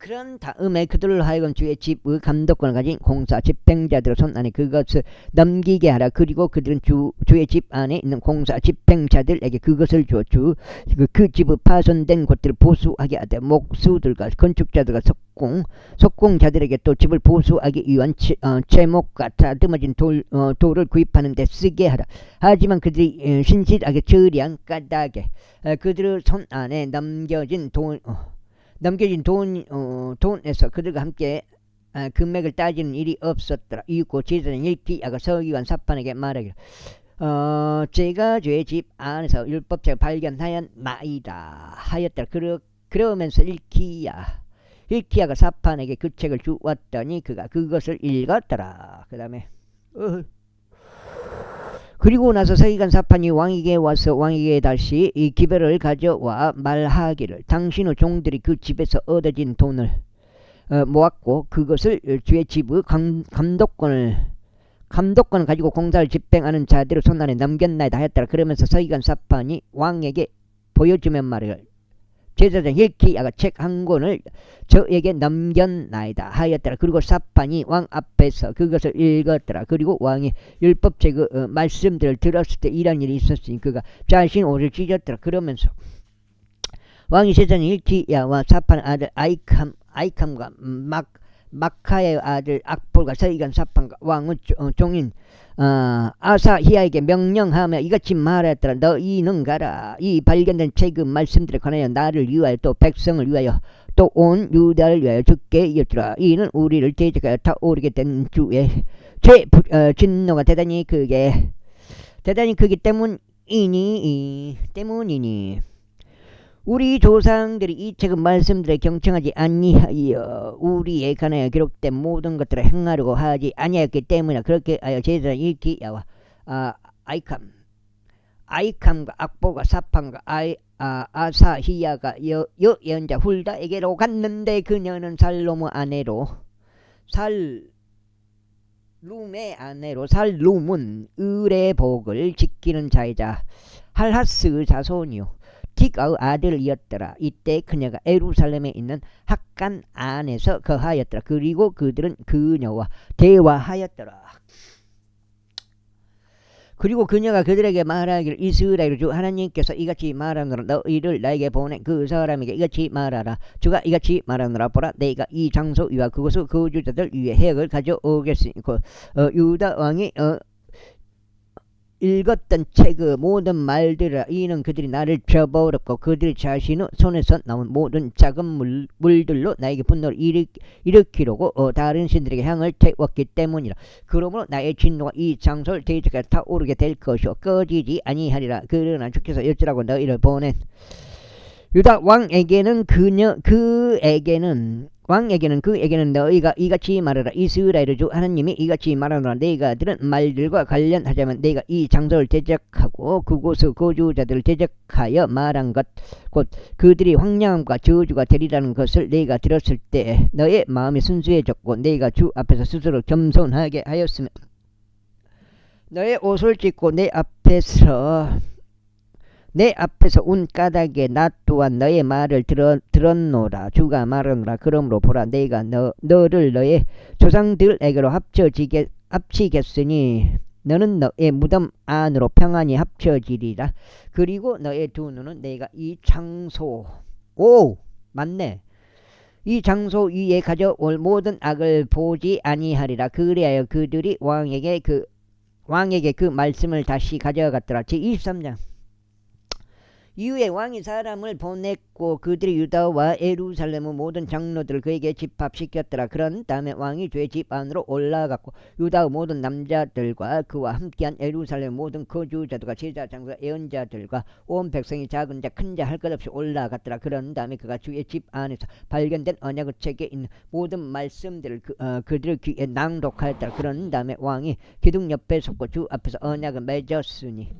그런 다음에 그들로 하여금 주의 집의 감독권을 가진 공사 집행자들의 손 안에 그것을 넘기게 하라. 그리고 그들은 주의 집 안에 있는 공사 집행자들에게 그것을 주어 그 집의 파손된 곳들을 보수하게 하되 목수들과 건축자들과 석공자들에게 또 집을 보수하기 위한 채목과 다듬어진 돌을 구입하는 데 쓰게 하라. 하지만 그들이 신실하게 처리한 까닭에 그들의 손 안에 넘겨진 돈에서 그들과 함께 금액을 따지는 일이 없었더라. 이윽고 제사장 hilki야가 서기관 사판에게 말하기를 제가 주의 집 안에서 율법책을 발견하였나이다 하였더라. 그러면서 hilki야가 사판에게 그 책을 주었더니 그가 그것을 읽었더라. 그 다음에 그리고 나서 서기관 사판이 왕에게 와서 왕에게 다시 이 기별을 가져와 말하기를 당신의 종들이 그 집에서 얻어진 돈을 모았고 그것을 주의 집의 감독권을 가지고 공사를 집행하는 자들의 손안에 넘겼나이다 하였더라. 그러면서 서기관 사판이 왕에게 보여주면 말이를 제사장 hilki야가 책 한 권을 저에게 넘겼나이다 하였더라. 그리고 사판이 왕 앞에서 그것을 읽었더라. 그리고 왕이 율법책의 말씀들을 들었을 때 이런 일이 있었으니 그가 자신 옷을 찢었더라. 그러면서 왕이 제사장 hilki야와 사판 아들 아이캄과 마카의 아들 악볼과 서기관 사판과 왕의 종인 아사히야에게 명령하며 이같이 말하였더라. 너희는 가라. 이 발견된 책의 말씀들에 관하여 나를 위하여 또 백성을 위하여 또 온 유다를 위하여 죽게 이었더라. 이는 우리를 대적하여 타오르게 된 주의 진노가 대단히 크기 때문이니 우리 조상들이 이 책의 말씀들에 경청하지 아니하여 우리에 관하여 기록된 모든 것들을 행하려고 하지 아니하였기 때문이라. 그렇게 하여 제사장 hilki야와 아이캄과 악보가 사판과 아사히야가 예언자 훌다에게로 갔는데 그녀는 살룸은 을의 복을 지키는 자이자 할하스의 자손이요 틱아의 아들이었더라. 이때 그녀가 예루살렘에 있는 학간 안에서 거하였더라. 그리고 그들은 그녀와 대화하였더라. 그리고 그녀가 그들에게 말하기를 이스라엘 주 하나님께서 이같이 말하노라. 너희를 나에게 보낸 그 사람에게 이같이 말하라. 주가 이같이 말하노라. 보라 내가 이 장소 위와 그곳의 거주자들 위에 해악을 가져오겠으니 유다 왕이 읽었던 책의 모든 말들이라. 이는 그들이 나를 저버렸고 그들이 자신의 손에서 나온 모든 작은 물들로 나에게 분노를 일으키려고 다른 신들에게 향을 태웠기 때문이라. 그러므로 나의 진노가 이 장소를 대적하여 타오르게 될 것이요 꺼지지 아니하리라. 그러나 주께서 여쭈라고 너희를 보낸 유다 왕에게는 그에게는 너희가 이같이 말하라. 이스라엘 주 하나님이 이같이 말하노라. 내가 들은 말들과 관련하자면 내가 이 장소를 대적하고 그곳의 거주자들을 대적하여 말한 것 곧 그들이 황량함과 저주가 되리라는 것을 내가 들었을 때 너의 마음이 순수해졌고 내가 주 앞에서 스스로 겸손하게 하였으며 너의 옷을 찢고 내 앞에서 운 까닭에 나 또한 너의 말을 들었노라. 주가 말하노라. 그러므로 보라 내가 너를 너의 조상들에게로 합치겠으니 너는 너의 무덤 안으로 평안히 합쳐지리라. 그리고 너의 두 눈은 내가 이 장소 맞네. 이 장소 위에 가져올 모든 악을 보지 아니하리라. 그리하여 그들이 왕에게 그 말씀을 다시 가져갔더라. 제23장 이후에 왕이 사람을 보냈고 그들이 유다와 예루살렘의 모든 장로들을 그에게 집합시켰더라. 그런 다음에 왕이 주의 집 안으로 올라갔고 유다의 모든 남자들과 그와 함께한 예루살렘 모든 거주자들과 제사장과 예언자들과 온 백성이 작은 자 큰 자 할 것 없이 올라갔더라. 그런 다음에 그가 주의 집 안에서 발견된 언약의 책에 있는 모든 말씀들을 그들 귀에 낭독하였더라. 그런 다음에 왕이 기둥 옆에 섰고 주 앞에서 언약을 맺었으니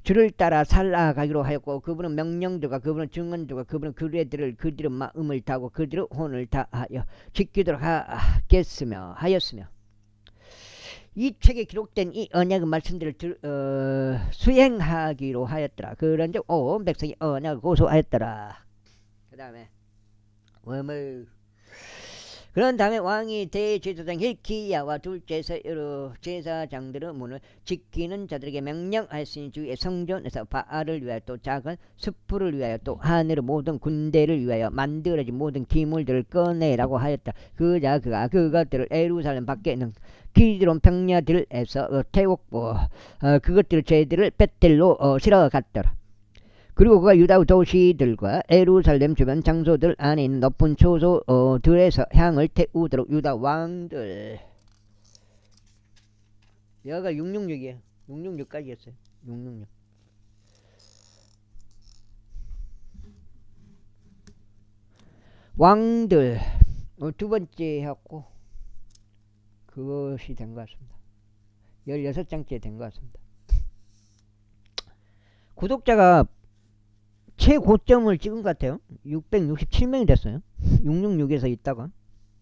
주를 따라 살아가기로 하였고 그분은 명령들과 그분은 증언들과 그분은 규례들을 그들의 마음을 다하고 그들의 혼을 다하여 지키도록 하였으며 이 책에 기록된 이 언약의 말씀들을 수행하기로 하였더라. 그런즉 온 백성이 언약을 고소하였더라. 그 다음에 그런 다음에 왕이 대제사장 hilki야와 둘째 여러 제사장들은 문을 지키는 자들에게 명령하였으니 주의 성전에서 바알을 위하여 또 작은 숯불을 위하여 또 하늘의 모든 군대를 위하여 만들어진 모든 기물들을 꺼내라고 하였다. 그가 그것들을 예루살렘 밖에 있는 기드론 평야들에서 태웠고 그것들 죄들을 벳델로 실어갔더라. 그리고 그가 유다 도시들과 예루살렘 주변 장소들 안에 있는 높은 초소들에서 향을 태우도록 유다 왕들, 여기가 666이에요. 666까지 했어요. 666 왕들 두 번째 했고 그것이 된 것 같습니다. 16장째 된 것 같습니다. 구독자가 최고점을 찍은 것 같아요. 667명이 됐어요. 666에서 있다가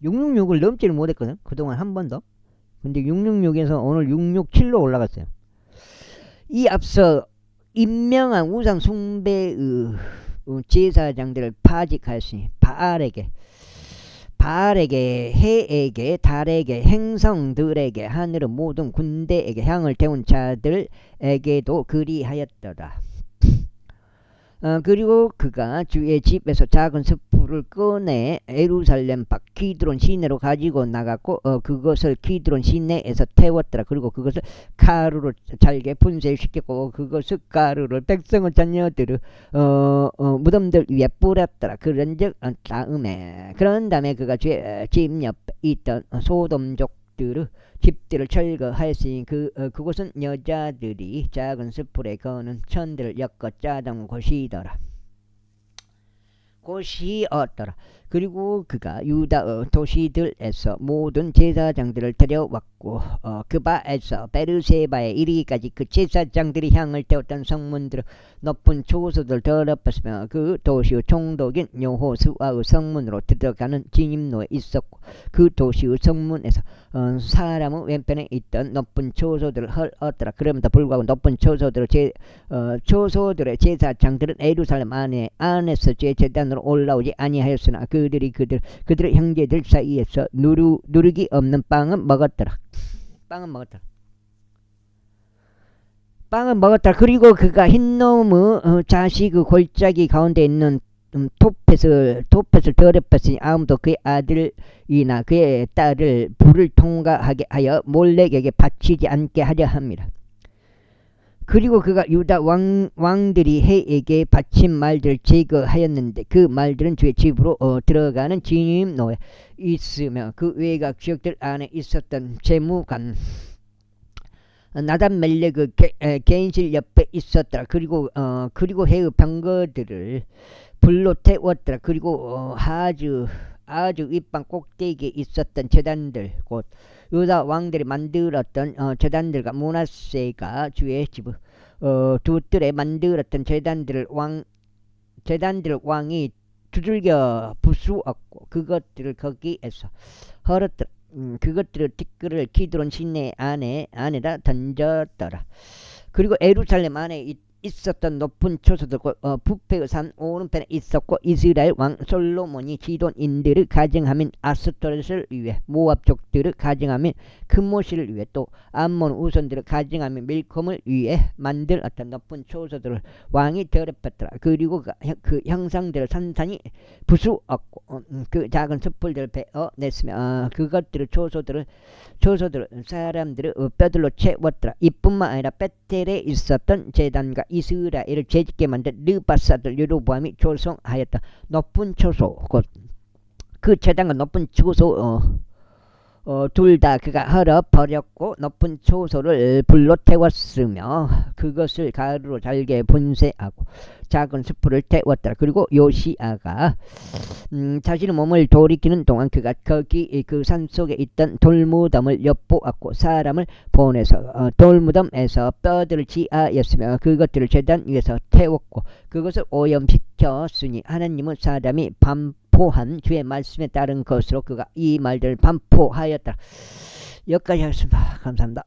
666을 넘지를 못했거든. 그동안 한 번도. 근데 666에서 오늘 667로 올라갔어요. 이 앞서 임명한 우상 숭배의 제사장들을 파직하였으니 바알에게, 해에게, 달에게, 행성들에게, 하늘의 모든 군대에게 향을 태운 자들에게도 그리하였더라. 그리고 그가 주의 집에서 작은 숯불을 꺼내 예루살렘 밖 기드론 시내로 가지고 나갔고 그것을 기드론 시내에서 태웠더라. 그리고 그것을 가루로 잘게 분쇄시켰고 그것을 가루를 백성의 자녀들의 무덤들 위에 뿌렸더라. 그런 다음에 그가 주의 집 옆에 있던 소돔족들의 집들을 철거하였으니 그곳은 여자들이 작은 숯불에 거는 천들을 엮어 짜던 곳이더라. 그리고 그가 유다 도시들에서 모든 제사장들을 데려왔고 그바에서 베르세바에 이르기까지 그 제사장들이 향을 태웠던 성문들을 높은 초소들 더럽혔으며 그 도시의 총독인 여호수아의 성문으로 들어가는 진입로에 있었고 그 도시의 성문에서 사람의 왼편에 있던 높은 초소들을 헐었더라. 그럼에도 불구하고 높은 초소들의 제사장들은 예루살렘 안에서 제단으로 올라오지 아니하였으나 그들의 형제들 사이에서 누르기 없는 빵은 먹었더라. 그리고 그가 흰놈의 자식의 골짜기 가운데 있는 토펫을 더럽혔으니 아무도 그의 아들이나 그의 딸을 불을 통과하게 하여 몰렉에게 바치지 않게 하려 합니다. 그리고 그가 유다 왕들이 해에게 바친 말들을 제거하였는데 그 말들은 주의 집으로 들어가는 진입로에 있으며 그 외곽 지역들 안에 있었던 재무관 나단멜렉 그 개인실 옆에 있었더라. 그리고 해의 병거들을 불로 태웠더라. 그리고 아주 윗방 꼭대기에 있었던 제단들 곧 유다 왕들이 만들었던 제단들과 므낫세가 주의 집을 두 뜰에 만들었던 제단들을 왕이 두들겨 부수었고 그것들을 거기에서 헐었더라. 그것들을 티끌을 기드론 시내 안에다 던졌더라. 그리고 예루살렘 안에 있었던 높은 초소들 부패의 산 오른편에 있었고 이스라엘 왕 솔로몬이 지돈인들을 가정하면 아스토렛을 위해 모압족들을 가정하면 금모시를 위해 또 암몬 우선들을 가정하면 밀콤을 위해 만들었던 높은 초소들을 왕이 더럽혔더라. 그리고 그 형상들을 산산히 부수었고 그 작은 숯불들을 베어냈으며 그것들을 초소들을 사람들을 뼈들로 채웠더라. 이뿐만 아니라 베텔에 있었던 제단과 이스라엘을 재짓게 만든 르바사들 여로보암이 조성하였다. 높은 초소 곧 그 제단과 높은 초소 둘 다 그가 헐어버렸고 높은 초소를 불로 태웠으며 그것을 가루로 잘게 분쇄하고 작은 숯불을 태웠더라. 그리고 요시아가 자신의 몸을 돌이키는 동안 그가 거기 그 산속에 있던 돌무덤을 엿보았고 사람을 보내서 돌무덤에서 뼈들을 지하였으며 그것들을 제단 위에서 태웠고 그것을 오염시켰으니 하나님은 사람이 반포한 주의 말씀에 따른 것으로 그가 이 말들을 반포하였다. 여기까지 하겠습니다. 감사합니다.